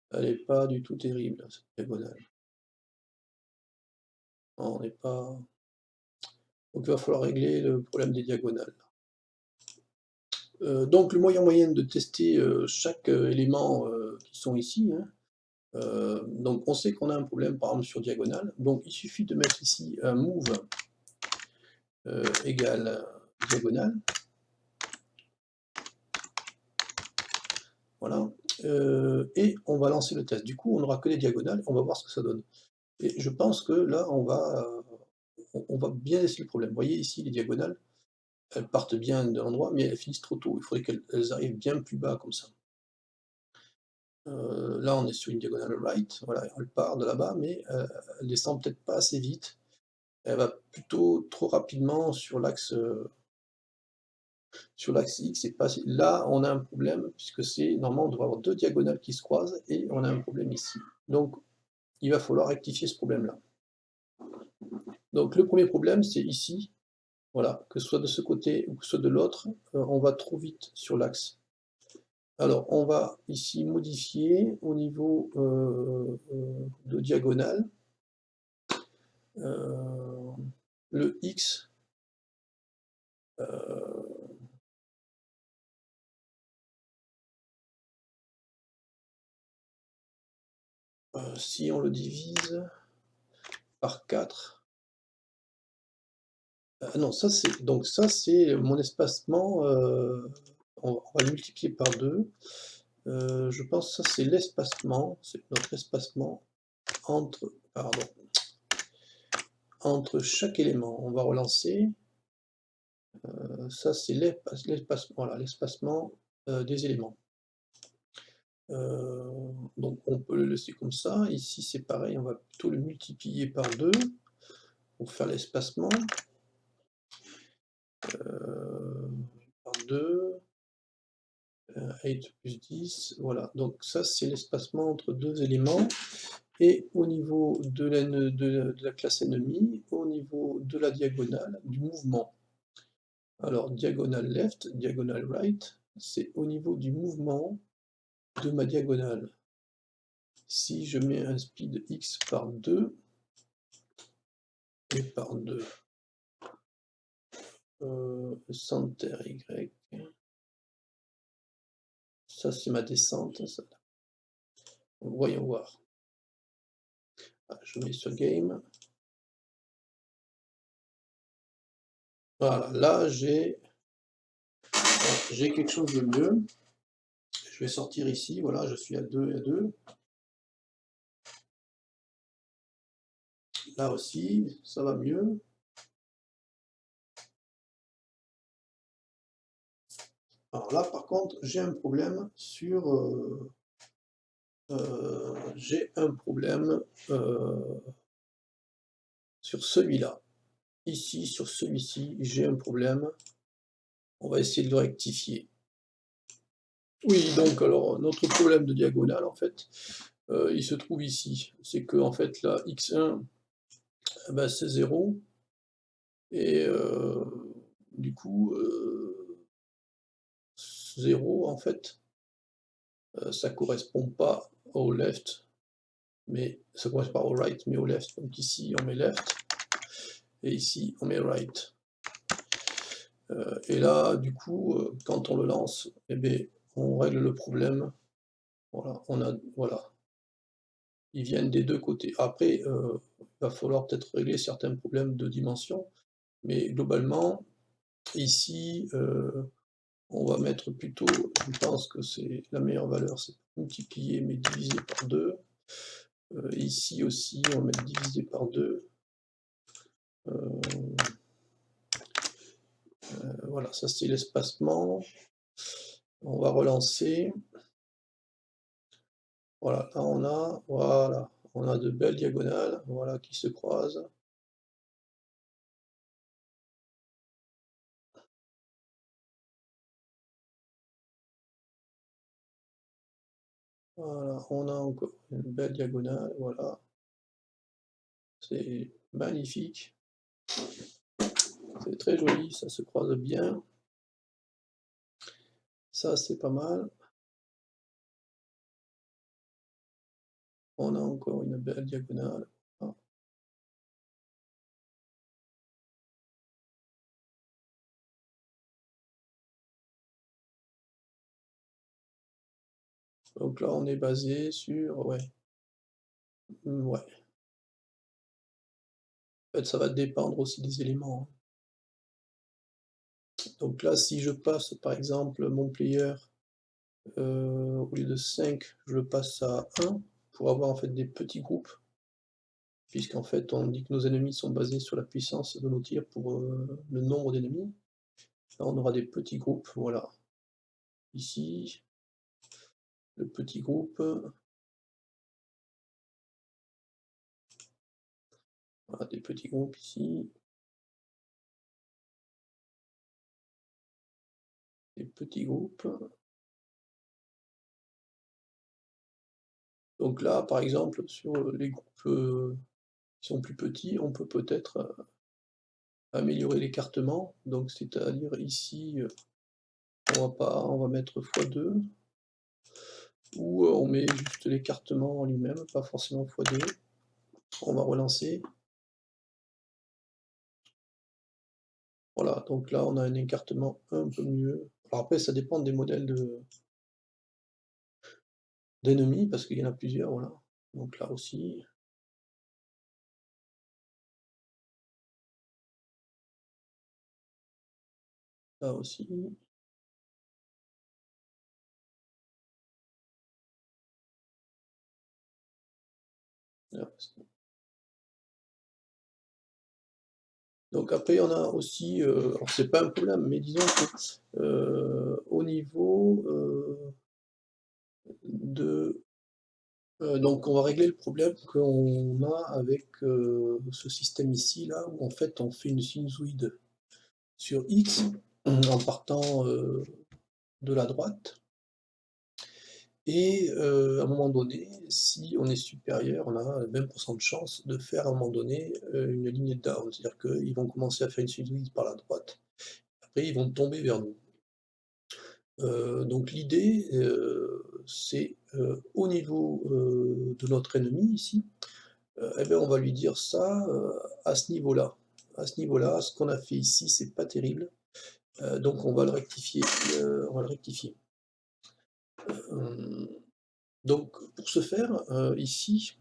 Elle n'est pas du tout terrible, cette diagonale. Non, on n'est pas. Donc il va falloir régler le problème des diagonales. Donc le moyen de tester, chaque, élément, qui sont ici, hein. Donc on sait qu'on a un problème par exemple sur diagonale, donc il suffit de mettre ici un move, égale, diagonale. Voilà, et on va lancer le test. Du coup, on n'aura que les diagonales, on va voir ce que ça donne. Et je pense que là, on va bien laisser le problème. Vous voyez ici les diagonales, elles partent bien de l'endroit, mais elles finissent trop tôt. Il faudrait qu'elles arrivent bien plus bas comme ça. Là, on est sur une diagonale right, voilà, elle part de là-bas, mais elle descend peut-être pas assez vite. Elle va plutôt trop rapidement sur l'axe X et pas là, on a un problème puisque c'est normalement, on devrait avoir 2 diagonales qui se croisent et on a un problème ici. Donc il va falloir rectifier ce problème-là. Donc le premier problème, c'est ici, voilà, que ce soit de ce côté ou que ce soit de l'autre, on va trop vite sur l'axe. Alors on va ici modifier au niveau, de diagonale, le X, heu si on le divise par 4. Non, ça c'est mon espacement, on va le multiplier par 2. Je pense que ça c'est l'espacement, c'est notre espacement entre, pardon, entre chaque élément. On va relancer, ça c'est l'espacement, voilà, l'espacement, des éléments. Donc on peut le laisser comme ça. Ici c'est pareil, on va plutôt le multiplier par 2 pour faire l'espacement. Par 2, 8 plus 10, voilà. Donc ça, c'est l'espacement entre 2 éléments. Et au niveau de la classe ennemie, au niveau de la diagonale, du mouvement. Alors, diagonale left, diagonale right, c'est au niveau du mouvement de ma diagonale. Si je mets un speed x par 2 et par 2, center y, ça c'est ma descente, ça. Voyons voir. Ah, je mets sur game. Voilà, là j'ai quelque chose de mieux. Je vais sortir ici, voilà, je suis à 2 et à 2. Là aussi, ça va mieux. Alors là, par contre, j'ai un problème j'ai un problème, sur celui-là. Ici, sur celui-ci, j'ai un problème. On va essayer de le rectifier. Oui, donc alors, notre problème de diagonale, en fait, il se trouve ici. C'est que en fait la x1, eh bah, c'est 0 et du coup, 0 en fait, ça correspond pas au left, mais ça correspond pas au right, mais au left. Donc ici, on met left et ici, on met right. Et là, du coup, quand on le lance, eh beh, on règle le problème. Voilà, voilà, ils viennent des 2 côtés. Après, il va falloir peut-être régler certains problèmes de dimension, mais globalement, ici, on va mettre plutôt, je pense que c'est la meilleure valeur, c'est multiplier mais diviser par 2. Ici aussi, on va mettre divisé par 2. Voilà, ça c'est l'espacement. On va relancer. Voilà, là on a de belles diagonales, voilà, qui se croisent. Voilà, on a encore une belle diagonale, voilà, c'est magnifique, c'est très joli, ça se croise bien. Ça, c'est pas mal. On a encore une belle diagonale. Ah, donc là, on est basé sur ouais, ouais. En fait, ça va dépendre aussi des éléments, hein. Donc là, si je passe, par exemple, mon player, au lieu de 5, je le passe à 1 pour avoir, en fait, des petits groupes, puisqu'en fait, on dit que nos ennemis sont basés sur la puissance de nos tirs pour, le nombre d'ennemis. Là, on aura des petits groupes, voilà. Ici, le petit groupe, voilà, des petits groupes ici, des petits groupes. Donc là, par exemple, sur, les groupes, qui sont plus petits, on peut peut-être, améliorer l'écartement. Donc c'est-à-dire ici, on va mettre fois 2 ou, on met juste l'écartement en lui-même, pas forcément fois 2. On va relancer. Voilà, donc là, on a un écartement un peu mieux. Alors après, ça dépend des modèles d'ennemis, parce qu'il y en a plusieurs, voilà. Donc là aussi, là aussi, là aussi. Donc après, on a aussi, alors c'est pas un problème, mais disons que, au niveau, de donc on va régler le problème qu'on a avec, ce système ici, là, où en fait on fait une sinusoïde sur X en partant, de la droite et à un moment donné, si on est supérieur, on a le même pourcent de chance de faire à un moment donné, une ligne down. C'est-à-dire qu'ils vont commencer à faire une sinusoïde par la droite, après ils vont tomber vers nous. Donc l'idée, c'est, au niveau, de notre ennemi ici, et beh, on va lui dire ça, à ce niveau-là. À ce niveau-là, ce qu'on a fait ici, c'est pas terrible, donc on va le rectifier, on va le rectifier. Hem, donc pour ce faire, ici,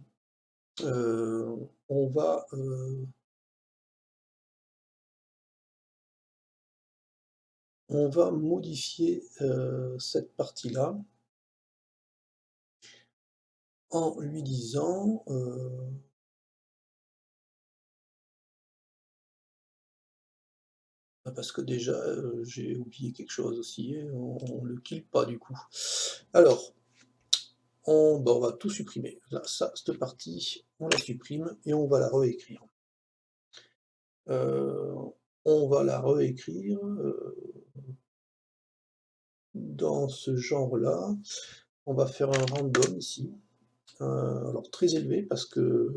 heu, on va, heu, on va modifier, cette partie-là en lui disant, parce que déjà, j'ai oublié quelque chose aussi, on le kill pas du coup. Alors, on va tout supprimer. Là, ça, cette partie, on la supprime et on va la réécrire. On va la réécrire, dans ce genre-là. On va faire un random ici, alors très élevé parce que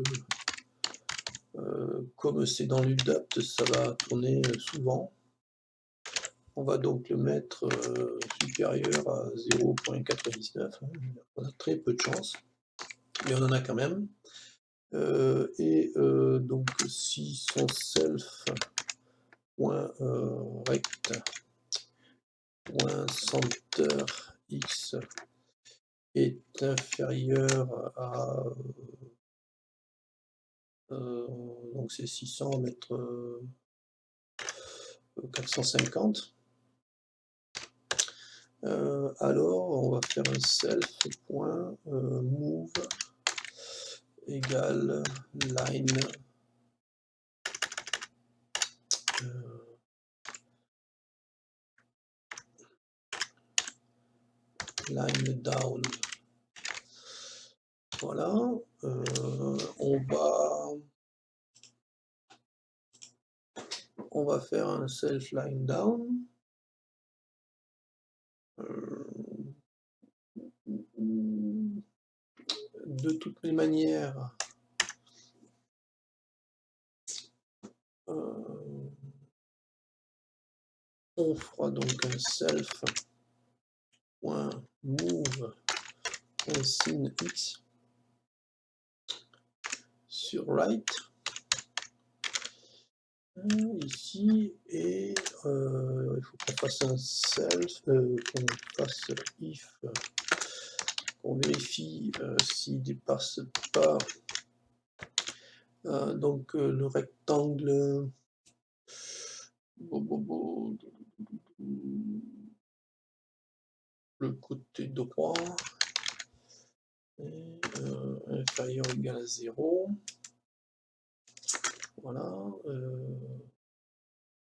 comme c'est dans l'UDAPT, ça va tourner souvent. On va donc le mettre supérieur à 0,99, hein. On a très peu de chance, mais on en a quand même. Donc si son self point rect point center x est inférieur à donc c'est 600, on va mettre 450. Alors on va faire un self point move égale line line down. Voilà. On va faire un self line down. De toutes les manières, on fera donc un self point move sin x sur right ici, et il faut qu'on fasse un self, qu'on fasse if, qu'on vérifie s'il dépasse pas donc le rectangle le côté droit est inférieur ou égal à 0. Voilà.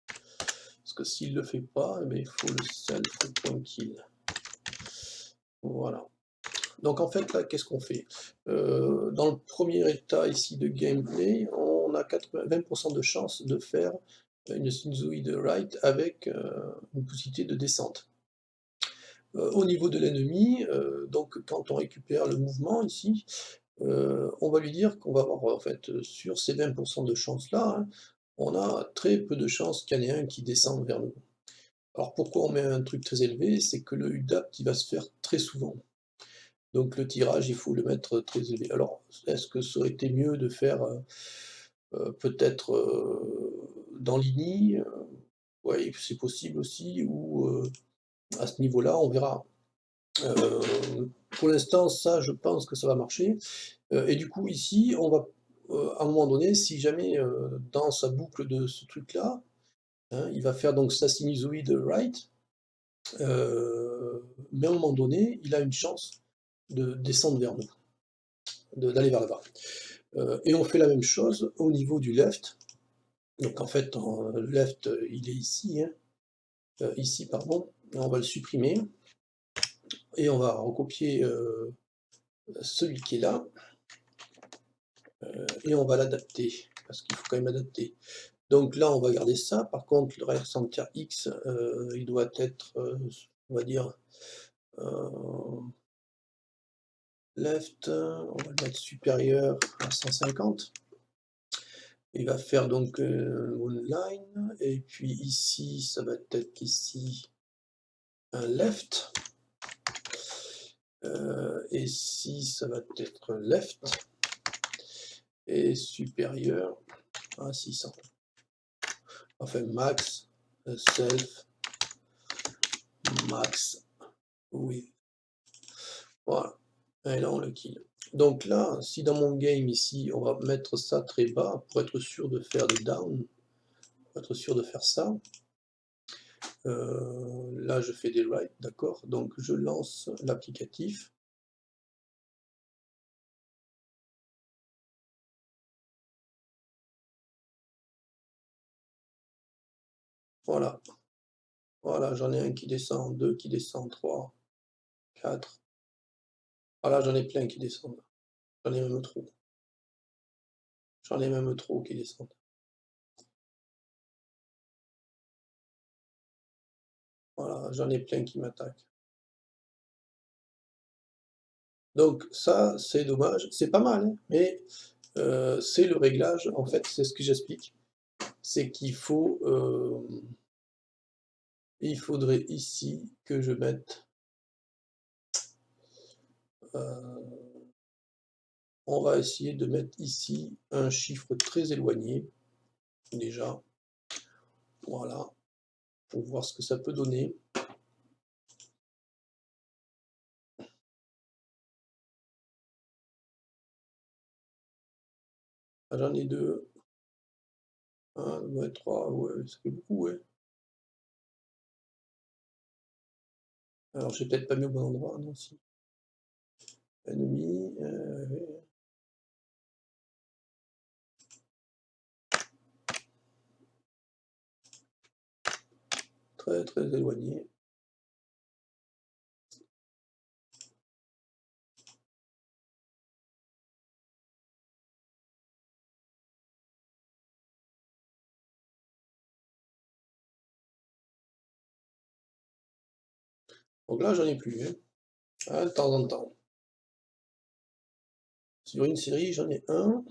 Parce que s'il ne le fait pas, eh bien, il faut le self.kill. Voilà. Donc en fait, là, qu'est-ce qu'on fait? Dans le premier état ici de gameplay, on a 20% de chance de faire une sinusoïde right avec une possibilité de descente. Au niveau de l'ennemi, donc quand on récupère le mouvement ici, on va lui dire qu'on va avoir en fait sur ces 20% de chance là, hein, on a très peu de chances qu'il y en ait un qui descende vers nous. Alors pourquoi on met un truc très élevé? C'est que le UDAPT il va se faire très souvent. Donc le tirage, il faut le mettre très élevé. Alors, est-ce que ça aurait été mieux de faire peut-être dans l'INI? Ouais, c'est possible aussi, ou à ce niveau-là, on verra. Pour l'instant, ça, je pense que ça va marcher. Et du coup, ici, on va, à un moment donné, si jamais dans sa boucle de ce truc-là, hein, il va faire donc sa sinusoïde right, mais à un moment donné, il a une chance de descendre vers nous, d'aller vers le bas. Et on fait la même chose au niveau du left. Donc en fait, le left, il est ici, hein, ici, pardon. On va le supprimer et on va recopier celui qui est là et on va l'adapter parce qu'il faut quand même adapter. Donc là, on va garder ça. Par contre, le rectangle X, il doit être, on va dire, left, on va le mettre supérieur à 150. Il va faire donc one line, et puis ici, ça va être ici un left, et ici, ça va être left, et supérieur à 600. Enfin, max, self, max, oui. Voilà. Et là, on le kill. Donc là, si dans mon game ici, on va mettre ça très bas pour être sûr de faire des downs, pour être sûr de faire ça. Là, je fais des writes, d'accord? Donc je lance l'applicatif. Voilà. Voilà, j'en ai un qui descend, deux qui descendent, trois, quatre. Voilà, j'en ai plein qui descendent. J'en ai même trop. J'en ai même trop qui descendent. Voilà, j'en ai plein qui m'attaquent. Donc ça, c'est dommage. C'est pas mal, hein, mais c'est le réglage, en fait, c'est ce que j'explique. C'est qu'il faut, il faudrait ici que je mette, heu, on va essayer de mettre ici un chiffre très éloigné, déjà, voilà, pour voir ce que ça peut donner. Ah, j'en ai 2, 1, ouais, 3, ouais, ça fait beaucoup, ouais. Alors j'ai peut-être pas mis au bon endroit, non si. Ennemi, très, très éloigné. Donc là, j'en ai plus, hein. Ah, de temps en temps. Sur une série, j'en ai un.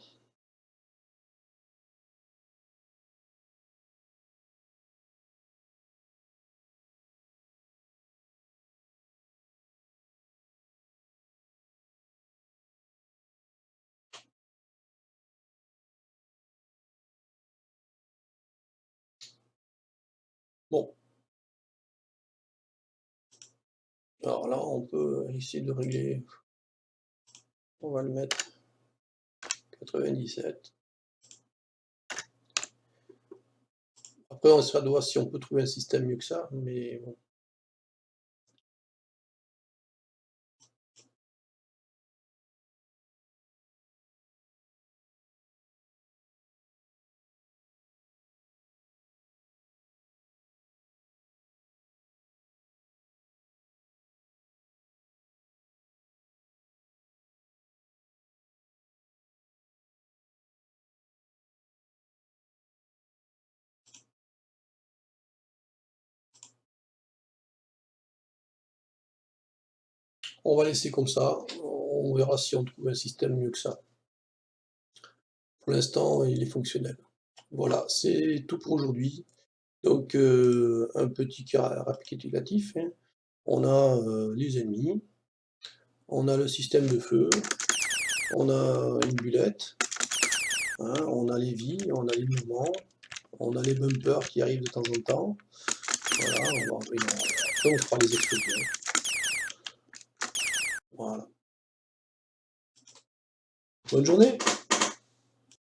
Bon, alors là, on peut essayer de régler. On va le mettre 97. Après, on se voir si on peut trouver un système mieux que ça, mais bon. On va laisser comme ça. On verra si on trouve un système mieux que ça. Pour l'instant, il est fonctionnel. Voilà, c'est tout pour aujourd'hui. Donc, un petit cas récapitulatif, hein. On a les ennemis, on a le système de feu, on a une bulette, hein, on a les vies, on a les mouvements, on a les bumpers qui arrivent de temps en temps. Voilà, après on fera les explosions. Voilà. Bonne journée!